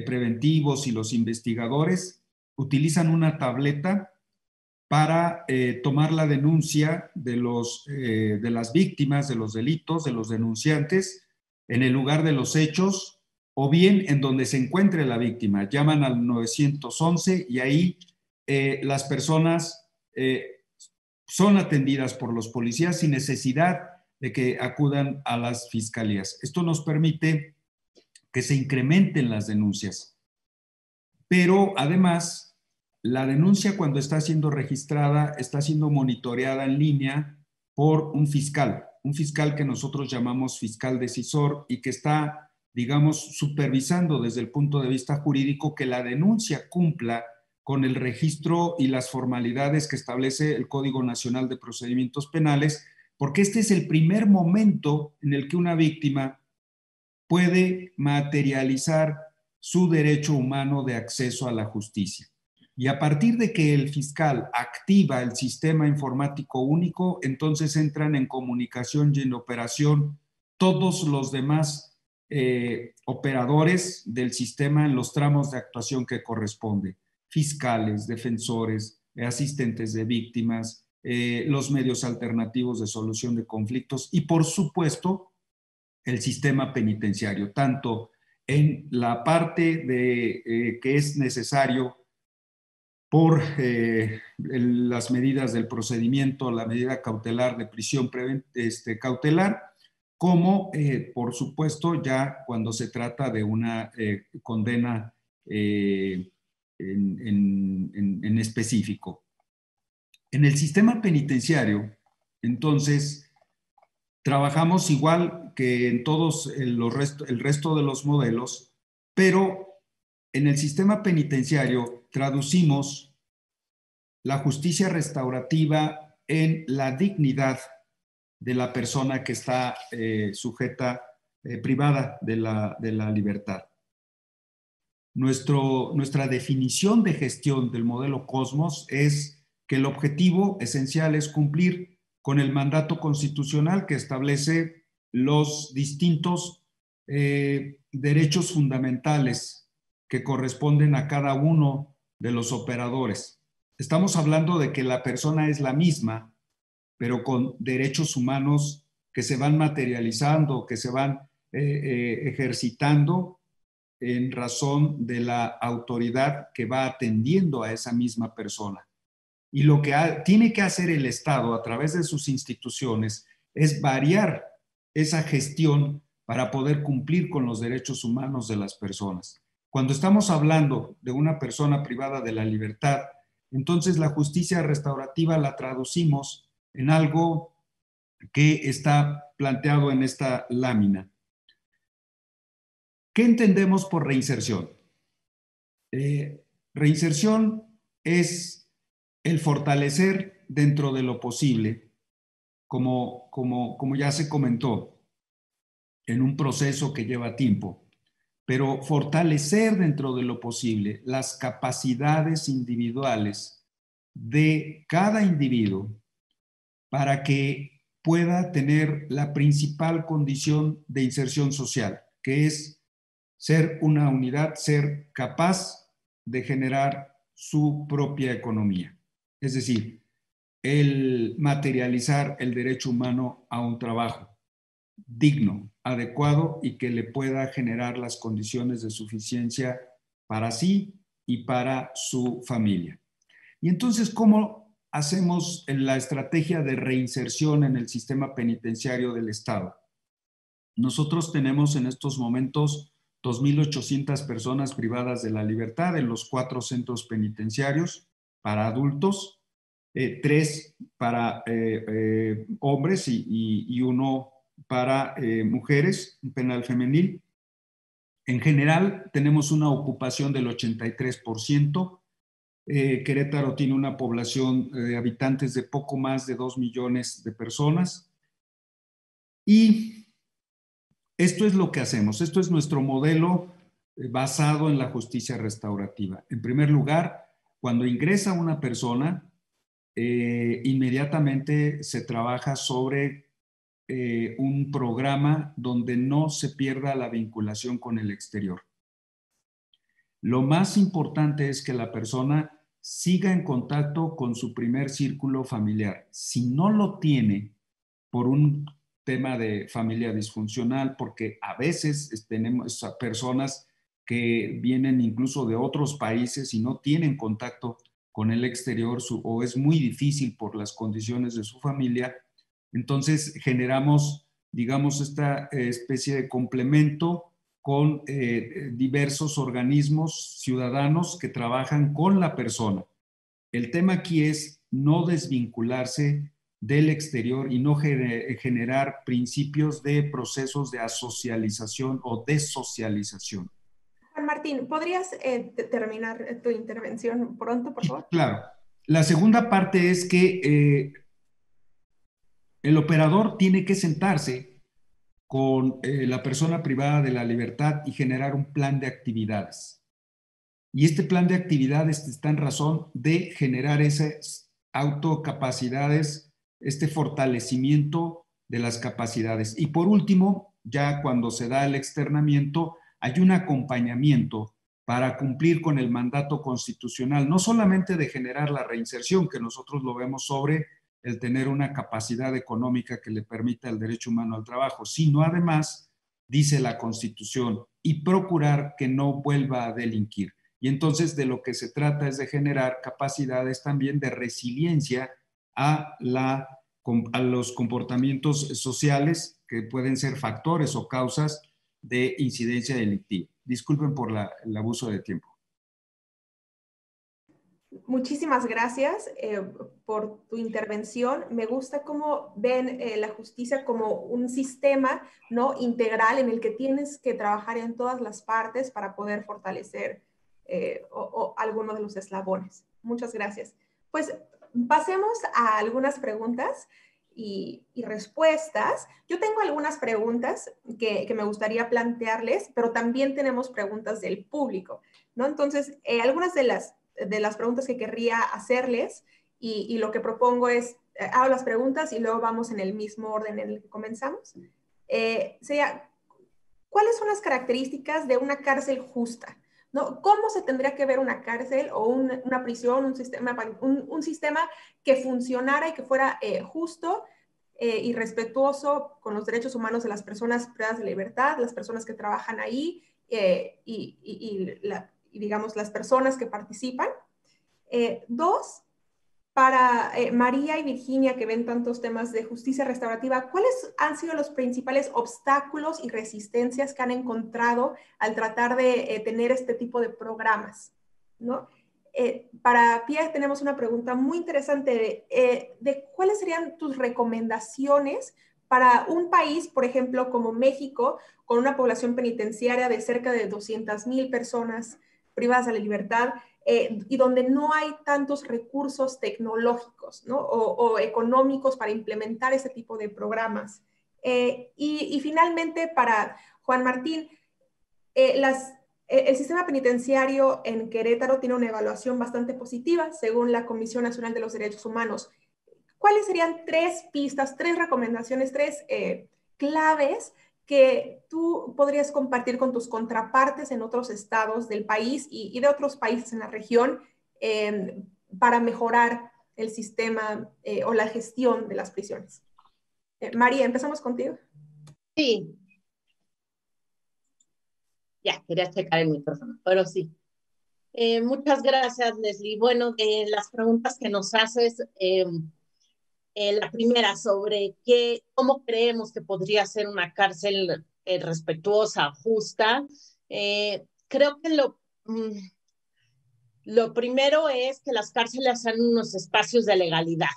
preventivos y los investigadores utilizan una tableta para tomar la denuncia de las víctimas, de los delitos, de los denunciantes, en el lugar de los hechos o bien en donde se encuentre la víctima. Llaman al 911 y ahí las personas son atendidas por los policías sin necesidad de que acudan a las fiscalías. Esto nos permite que se incrementen las denuncias. Pero además, la denuncia cuando está siendo registrada está siendo monitoreada en línea por un fiscal que nosotros llamamos fiscal decisor y que está, digamos, supervisando desde el punto de vista jurídico que la denuncia cumpla con el registro y las formalidades que establece el Código Nacional de Procedimientos Penales, porque este es el primer momento en el que una víctima puede materializar su derecho humano de acceso a la justicia. Y a partir de que el fiscal activa el sistema informático único, entonces entran en comunicación y en operación todos los demás operadores del sistema en los tramos de actuación que corresponde. Fiscales, defensores, asistentes de víctimas, los medios alternativos de solución de conflictos y, por supuesto, el sistema penitenciario, tanto en la parte de que es necesario por las medidas del procedimiento, la medida cautelar de prisión cautelar, como por supuesto ya cuando se trata de una condena en específico. En el sistema penitenciario, entonces, trabajamos igual que en todos el resto de los modelos, pero en el sistema penitenciario traducimos la justicia restaurativa en la dignidad de la persona que está sujeta, privada de la libertad. Nuestra definición de gestión del modelo Cosmos es que el objetivo esencial es cumplir con el mandato constitucional que establece los distintos derechos fundamentales que corresponden a cada uno de los operadores. Estamos hablando de que la persona es la misma, pero con derechos humanos que se van materializando, que se van ejercitando en razón de la autoridad que va atendiendo a esa misma persona. Y lo que tiene que hacer el Estado a través de sus instituciones es variar esa gestión para poder cumplir con los derechos humanos de las personas. Cuando estamos hablando de una persona privada de la libertad, entonces la justicia restaurativa la traducimos en algo que está planteado en esta lámina. ¿Qué entendemos por reinserción? Reinserción es el fortalecer dentro de lo posible, como ya se comentó, en un proceso que lleva tiempo, pero fortalecer dentro de lo posible las capacidades individuales de cada individuo para que pueda tener la principal condición de inserción social, que es ser una unidad, ser capaz de generar su propia economía. Es decir, el materializar el derecho humano a un trabajo digno, adecuado y que le pueda generar las condiciones de suficiencia para sí y para su familia. Y entonces, ¿cómo hacemos la estrategia de reinserción en el sistema penitenciario del Estado? Nosotros tenemos en estos momentos 2.800 personas privadas de la libertad en los 4 centros penitenciarios para adultos, 3 para hombres y 1 para mujeres, un penal femenil. En general, tenemos una ocupación del 83%. Querétaro tiene una población de habitantes de poco más de 2 millones de personas. Y esto es lo que hacemos. Esto es nuestro modelo basado en la justicia restaurativa. En primer lugar, cuando ingresa una persona, inmediatamente se trabaja sobre un programa donde no se pierda la vinculación con el exterior. Lo más importante es que la persona siga en contacto con su primer círculo familiar. Si no lo tiene por un tema de familia disfuncional, porque a veces tenemos a personas que vienen incluso de otros países y no tienen contacto con el exterior o es muy difícil por las condiciones de su familia, entonces generamos, digamos, esta especie de complemento con diversos organismos ciudadanos que trabajan con la persona. El tema aquí es no desvincularse del exterior y no generar principios de procesos de asocialización o desocialización. Juan Martín, ¿podrías terminar tu intervención pronto, por favor? Claro. La segunda parte es que el operador tiene que sentarse con la persona privada de la libertad y generar un plan de actividades. Y este plan de actividades está en razón de generar esas autocapacidades, este fortalecimiento de las capacidades. Y por último, ya cuando se da el externamiento, hay un acompañamiento para cumplir con el mandato constitucional, no solamente de generar la reinserción, que nosotros lo vemos sobre el tener una capacidad económica que le permita el derecho humano al trabajo, sino además, dice la Constitución, y procurar que no vuelva a delinquir. Y entonces de lo que se trata es de generar capacidades también de resiliencia a los comportamientos sociales que pueden ser factores o causas de incidencia delictiva. Disculpen por el abuso de tiempo. Muchísimas gracias por tu intervención. Me gusta cómo ven la justicia como un sistema, ¿no?, integral en el que tienes que trabajar en todas las partes para poder fortalecer alguno de los eslabones. Muchas gracias. Pues pasemos a algunas preguntas y respuestas. Yo tengo algunas preguntas que me gustaría plantearles, pero también tenemos preguntas del público, ¿no? Entonces, algunas de las preguntas que querría hacerles y lo que propongo es, hago las preguntas y luego vamos en el mismo orden en el que comenzamos. Sería, ¿cuáles son las características de una cárcel justa? ¿No? ¿Cómo se tendría que ver una cárcel o una prisión, un sistema que funcionara y que fuera justo y respetuoso con los derechos humanos de las personas privadas de libertad, las personas que trabajan ahí y digamos, las personas que participan? Dos, para María y Virginia, que ven tantos temas de justicia restaurativa, ¿cuáles han sido los principales obstáculos y resistencias que han encontrado al tratar de tener este tipo de programas, ¿no? Para Pia tenemos una pregunta muy interesante de cuáles serían tus recomendaciones para un país, por ejemplo, como México, con una población penitenciaria de cerca de 200,000 personas privadas de la libertad, y donde no hay tantos recursos tecnológicos, ¿no?, o económicos para implementar ese tipo de programas. Y finalmente, para Juan Martín, el sistema penitenciario en Querétaro tiene una evaluación bastante positiva, según la Comisión Nacional de los Derechos Humanos. ¿Cuáles serían tres pistas, tres recomendaciones, tres claves que tú podrías compartir con tus contrapartes en otros estados del país y de otros países en la región para mejorar el sistema o la gestión de las prisiones? María, empezamos contigo. Sí. Ya, quería checar el micrófono, pero sí. Muchas gracias, Leslie. Bueno, de las preguntas que nos haces, la primera sobre cómo creemos que podría ser una cárcel respetuosa, justa. Creo que lo primero es que las cárceles sean unos espacios de legalidad,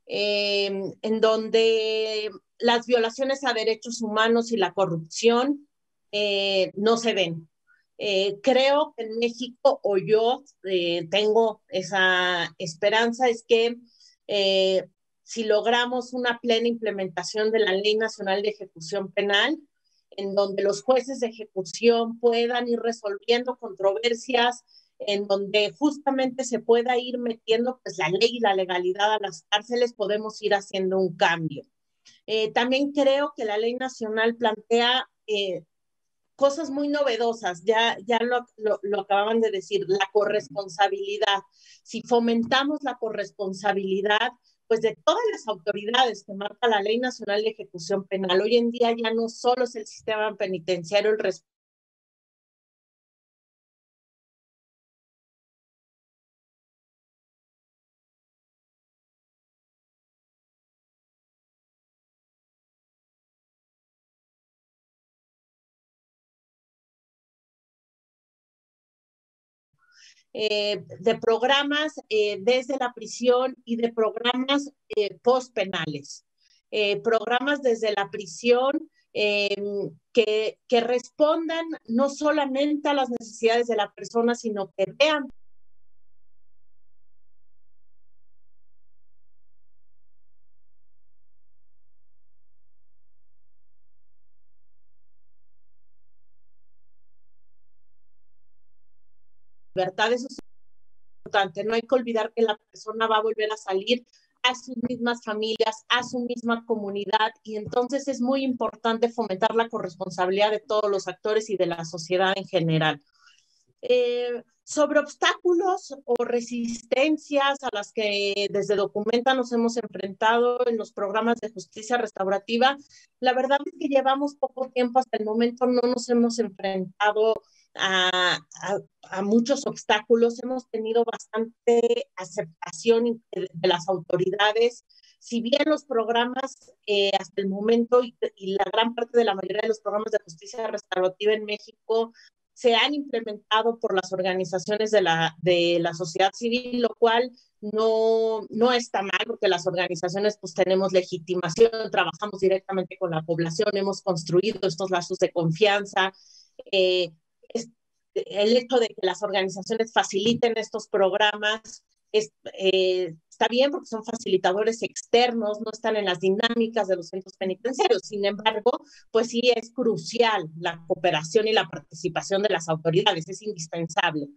en donde las violaciones a derechos humanos y la corrupción no se ven. Creo que en México, o yo tengo esa esperanza, es que si logramos una plena implementación de la Ley Nacional de Ejecución Penal, en donde los jueces de ejecución puedan ir resolviendo controversias, en donde justamente se pueda ir metiendo pues la ley y la legalidad a las cárceles, podemos ir haciendo un cambio. También creo que la Ley Nacional plantea cosas muy novedosas, ya lo acababan de decir, la corresponsabilidad. Si fomentamos la corresponsabilidad, pues de todas las autoridades que marca la Ley Nacional de Ejecución Penal, hoy en día ya no solo es el sistema penitenciario el responsable, de programas desde la prisión y de programas postpenales. Programas desde la prisión que respondan no solamente a las necesidades de la persona, sino que vean libertad. Eso es importante. No hay que olvidar que la persona va a volver a salir a sus mismas familias, a su misma comunidad, y entonces es muy importante fomentar la corresponsabilidad de todos los actores y de la sociedad en general. Sobre obstáculos o resistencias a las que desde Documenta nos hemos enfrentado en los programas de justicia restaurativa, la verdad es que llevamos poco tiempo, hasta el momento no nos hemos enfrentado a muchos obstáculos. Hemos tenido bastante aceptación de las autoridades. Si bien los programas hasta el momento y la gran parte de la mayoría de los programas de justicia restaurativa en México se han implementado por las organizaciones de la sociedad civil, lo cual no está mal, porque las organizaciones pues tenemos legitimación, trabajamos directamente con la población, hemos construido estos lazos de confianza. El hecho de que las organizaciones faciliten estos programas está bien, porque son facilitadores externos, no están en las dinámicas de los centros penitenciarios. Sin embargo, pues sí es crucial la cooperación y la participación de las autoridades, es indispensable.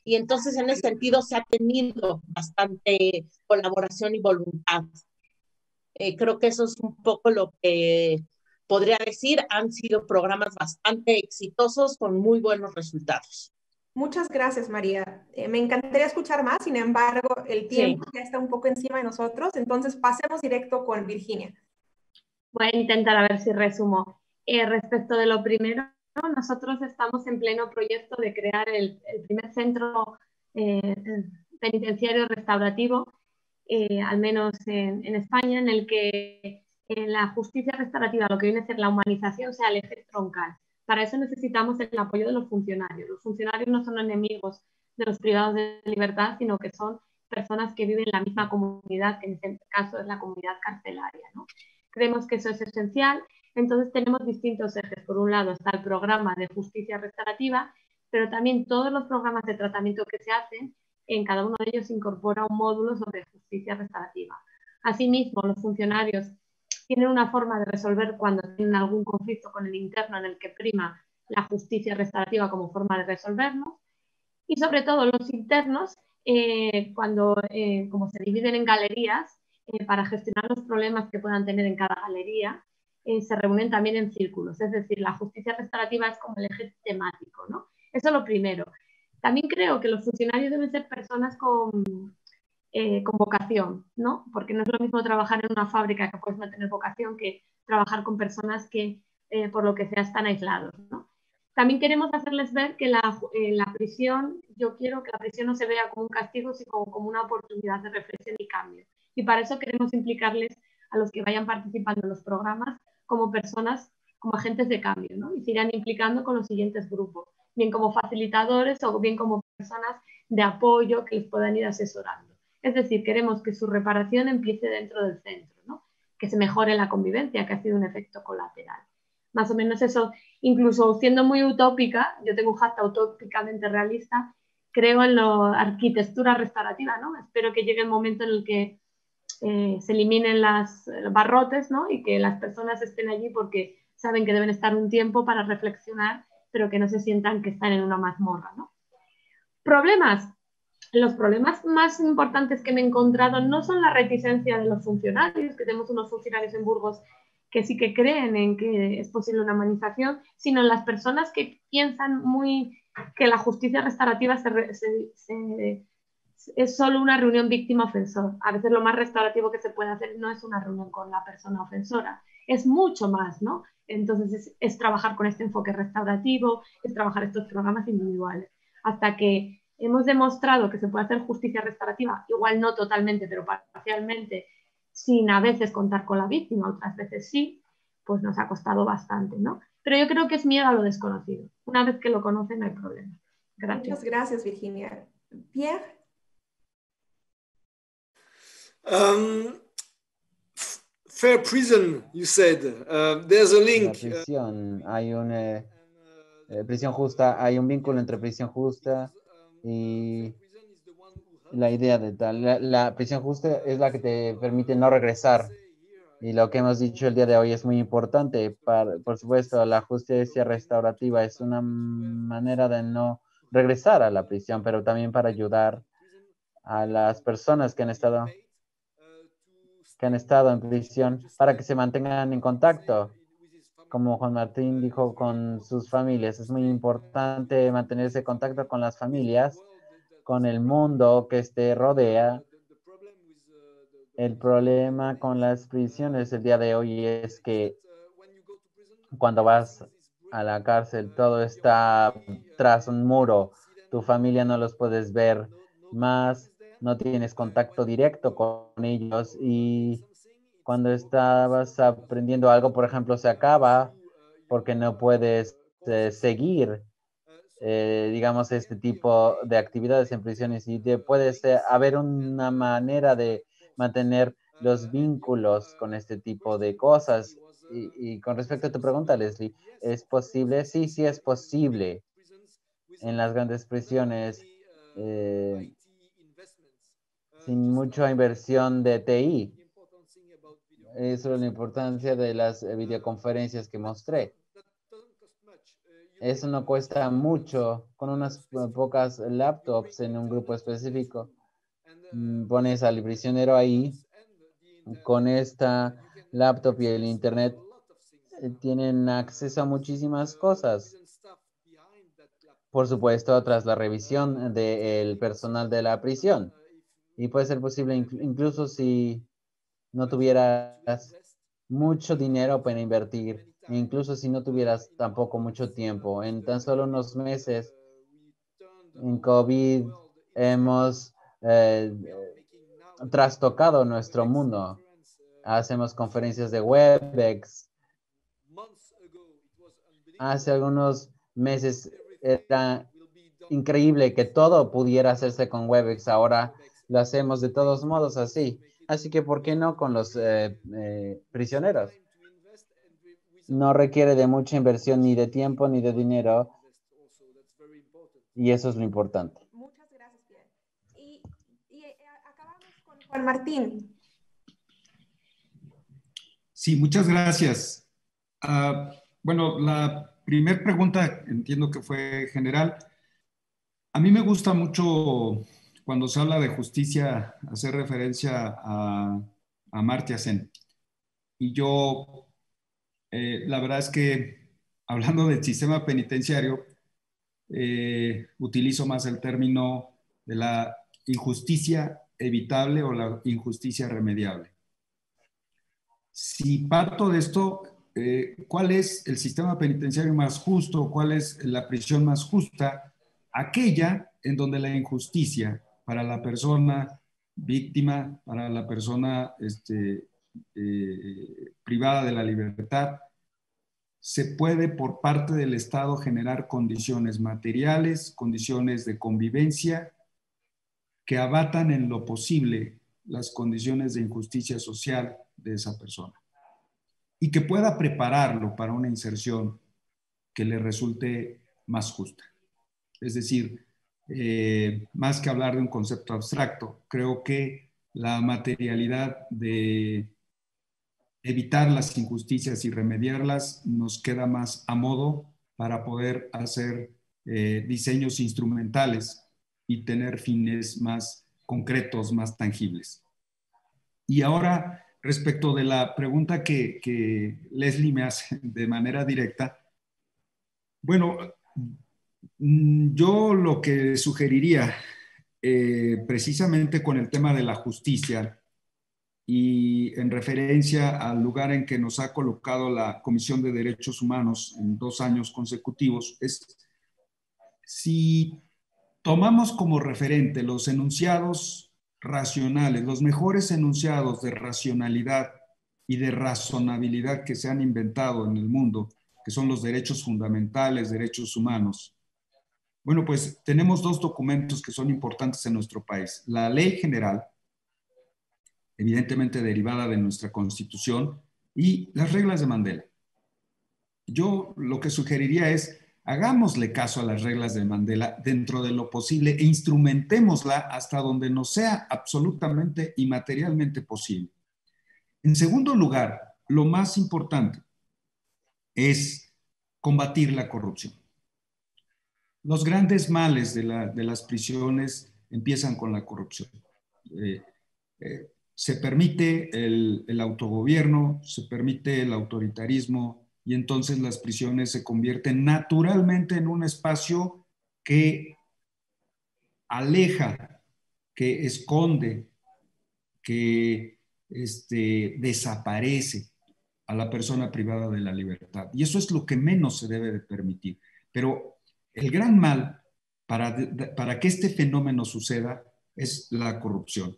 Y entonces en ese sentido se ha tenido bastante colaboración y voluntad. Creo que eso es un poco lo que podría decir. Han sido programas bastante exitosos con muy buenos resultados. Muchas gracias, María. Me encantaría escuchar más, sin embargo, el tiempo ya está un poco encima de nosotros, entonces pasemos directo con Virginia. Voy a intentar a ver si resumo. Respecto de lo primero, nosotros estamos en pleno proyecto de crear el primer centro penitenciario restaurativo, al menos en España, en el que la justicia restaurativa, lo que viene a ser la humanización, sea el eje troncal. Para eso necesitamos el apoyo de los funcionarios. Los funcionarios no son enemigos de los privados de libertad, sino que son personas que viven en la misma comunidad, que en este caso es la comunidad carcelaria, ¿no? Creemos que eso es esencial. Entonces tenemos distintos ejes. Por un lado está el programa de justicia restaurativa, pero también todos los programas de tratamiento que se hacen, en cada uno de ellos se incorpora un módulo sobre justicia restaurativa. Asimismo, los funcionarios tienen una forma de resolver cuando tienen algún conflicto con el interno en el que prima la justicia restaurativa como forma de resolverlo. Y sobre todo los internos, como se dividen en galerías, para gestionar los problemas que puedan tener en cada galería, se reúnen también en círculos. Es decir, la justicia restaurativa es como el eje temático, ¿no? Eso es lo primero. También creo que los funcionarios deben ser personas con vocación, ¿no? Porque no es lo mismo trabajar en una fábrica que puedes no tener vocación que trabajar con personas que por lo que sea están aislados, ¿no? También queremos hacerles ver que la prisión, yo quiero que la prisión no se vea como un castigo, sino como una oportunidad de reflexión y cambio. Y para eso queremos implicarles a los que vayan participando en los programas como personas, como agentes de cambio, ¿no? Y se irán implicando con los siguientes grupos, bien como facilitadores o bien como personas de apoyo que les puedan ir asesorando. Es decir, queremos que su reparación empiece dentro del centro, ¿no? Que se mejore la convivencia, que ha sido un efecto colateral. Más o menos eso, incluso siendo muy utópica, yo tengo un hasta utópicamente realista, creo en la arquitectura restaurativa, ¿no? Espero que llegue el momento en el que se eliminen los barrotes, ¿no? Y que las personas estén allí porque saben que deben estar un tiempo para reflexionar, pero que no se sientan que están en una mazmorra, ¿no? ¿Problemas? Los problemas más importantes que me he encontrado no son la reticencia de los funcionarios, que tenemos unos funcionarios en Burgos que sí que creen en que es posible una humanización, sino las personas que piensan que la justicia restaurativa es solo una reunión víctima-ofensor. A veces lo más restaurativo que se puede hacer no es una reunión con la persona ofensora, es mucho más, ¿no? Entonces es trabajar con este enfoque restaurativo, es trabajar estos programas individuales, hasta que hemos demostrado que se puede hacer justicia restaurativa, igual no totalmente, pero parcialmente, sin a veces contar con la víctima, otras veces sí, pues nos ha costado bastante, ¿no? Pero yo creo que es miedo a lo desconocido. Una vez que lo conocen, no hay problema. Gracias. Muchas gracias, Virginia. Pierre. fair prison, you said. There's a La link. prisión, hay una prisión justa, hay un vínculo entre prisión justa y la idea de tal. La prisión justa es la que te permite no regresar. Y lo que hemos dicho el día de hoy es muy importante. Por supuesto, la justicia restaurativa es una manera de no regresar a la prisión, pero también para ayudar a las personas que han estado en prisión para que se mantengan en contacto. Como Juan Martín dijo, con sus familias. Es muy importante mantenerse en contacto con las familias, con el mundo que te rodea. El problema con las prisiones el día de hoy es que cuando vas a la cárcel todo está tras un muro. Tu familia no los puedes ver más, no tienes contacto directo con ellos y cuando estabas aprendiendo algo, por ejemplo, se acaba porque no puedes seguir, digamos, este tipo de actividades en prisiones y puede haber una manera de mantener los vínculos con este tipo de cosas. Y con respecto a tu pregunta, Leslie, ¿es posible? Sí, sí es posible. En las grandes prisiones, sin mucha inversión de TI. Eso es la importancia de las videoconferencias que mostré. Eso no cuesta mucho. Con unas pocas laptops en un grupo específico, pones al prisionero ahí. Con esta laptop y el internet tienen acceso a muchísimas cosas. Por supuesto, tras la revisión del personal de la prisión. Y puede ser posible incluso si no tuvieras mucho dinero para invertir, e incluso si no tuvieras tampoco mucho tiempo. En tan solo unos meses, en COVID, hemos trastocado nuestro mundo. Hacemos conferencias de Webex. Hace algunos meses era increíble que todo pudiera hacerse con Webex. Ahora lo hacemos de todos modos así. Así que, ¿por qué no con los prisioneros? No requiere de mucha inversión, ni de tiempo, ni de dinero. Y eso es lo importante. Muchas gracias, Pierre. Y acabamos con Juan Martín. Sí, muchas gracias. Bueno, la primera pregunta entiendo que fue general. A mí me gusta mucho cuando se habla de justicia hacer referencia a Amartya Sen. Y yo, la verdad es que hablando del sistema penitenciario, utilizo más el término de la injusticia evitable o la injusticia remediable. Si parto de esto, ¿cuál es el sistema penitenciario más justo? ¿Cuál es la prisión más justa? Aquella en donde la injusticia para la persona víctima, para la persona privada de la libertad, se puede por parte del Estado generar condiciones materiales, condiciones de convivencia que abatan en lo posible las condiciones de injusticia social de esa persona y que pueda prepararlo para una inserción que le resulte más justa. Es decir, más que hablar de un concepto abstracto, creo que la materialidad de evitar las injusticias y remediarlas nos queda más a modo para poder hacer diseños instrumentales y tener fines más concretos, más tangibles. Y ahora, respecto de la pregunta que Leslie me hace de manera directa, bueno, yo lo que sugeriría, precisamente con el tema de la justicia y en referencia al lugar en que nos ha colocado la Comisión de Derechos Humanos en 2 años consecutivos, es si tomamos como referente los enunciados racionales, los mejores enunciados de racionalidad y de razonabilidad que se han inventado en el mundo, que son los derechos fundamentales, derechos humanos. Bueno, pues tenemos 2 documentos que son importantes en nuestro país. La Ley General, evidentemente derivada de nuestra Constitución, y las reglas de Mandela. Yo lo que sugeriría es, hagámosle caso a las reglas de Mandela dentro de lo posible e instrumentémosla hasta donde nos sea absolutamente y materialmente posible. En segundo lugar, lo más importante es combatir la corrupción. Los grandes males de las prisiones empiezan con la corrupción. Se permite el autogobierno, se permite el autoritarismo, y entonces las prisiones se convierten naturalmente en un espacio que aleja, que esconde, que desaparece a la persona privada de la libertad. Y eso es lo que menos se debe de permitir. Pero el gran mal para que este fenómeno suceda es la corrupción.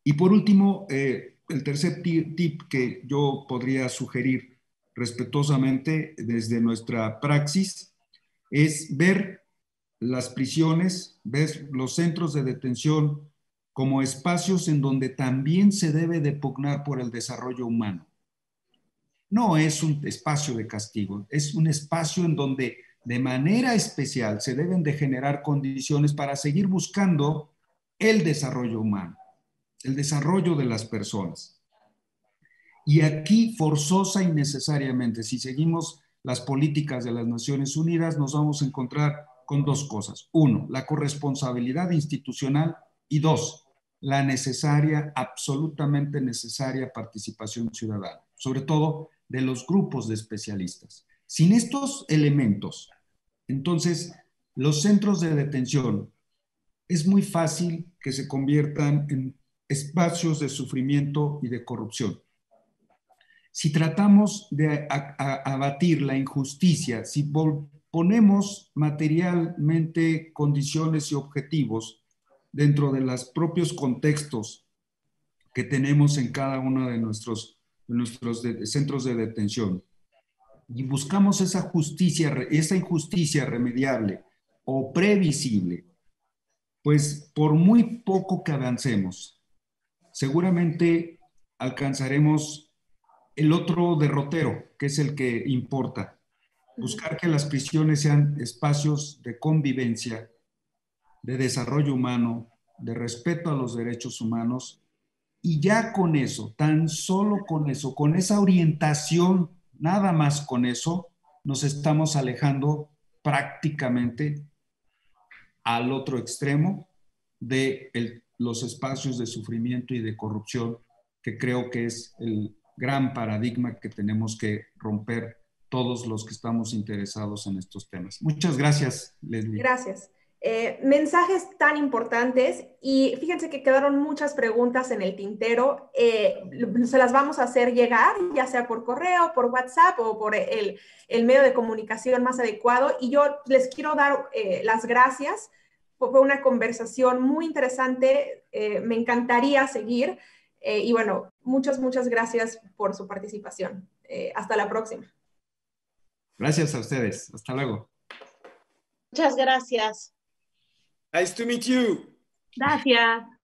Y por último, el tercer tip que yo podría sugerir respetuosamente desde nuestra praxis es ver las prisiones, ver los centros de detención como espacios en donde también se debe de pugnar por el desarrollo humano. No es un espacio de castigo, es un espacio en donde de manera especial se deben de generar condiciones para seguir buscando el desarrollo humano, el desarrollo de las personas. Y aquí, forzosa y necesariamente, si seguimos las políticas de las Naciones Unidas, nos vamos a encontrar con dos cosas. Uno, la corresponsabilidad institucional, y dos, la necesaria, absolutamente necesaria participación ciudadana, sobre todo de los grupos de especialistas. Sin estos elementos, entonces, los centros de detención es muy fácil que se conviertan en espacios de sufrimiento y de corrupción. Si tratamos de abatir la injusticia, si ponemos materialmente condiciones y objetivos dentro de los propios contextos que tenemos en cada uno de nuestros centros de detención, y buscamos esa injusticia remediable o previsible, pues por muy poco que avancemos, seguramente alcanzaremos el otro derrotero, que es el que importa. Buscar que las prisiones sean espacios de convivencia, de desarrollo humano, de respeto a los derechos humanos, y ya con eso, tan solo con eso, con esa orientación, nada más con eso, nos estamos alejando prácticamente al otro extremo de los espacios de sufrimiento y de corrupción, que creo que es el gran paradigma que tenemos que romper todos los que estamos interesados en estos temas. Muchas gracias, Leslie. Gracias. Mensajes tan importantes, y fíjense que quedaron muchas preguntas en el tintero. Se las vamos a hacer llegar, ya sea por correo, por WhatsApp o por el medio de comunicación más adecuado, y yo les quiero dar las gracias. Fue una conversación muy interesante, me encantaría seguir, y bueno, muchas gracias por su participación. Hasta la próxima. Gracias a ustedes. Hasta luego. Muchas gracias. Nice to meet you. Gracias.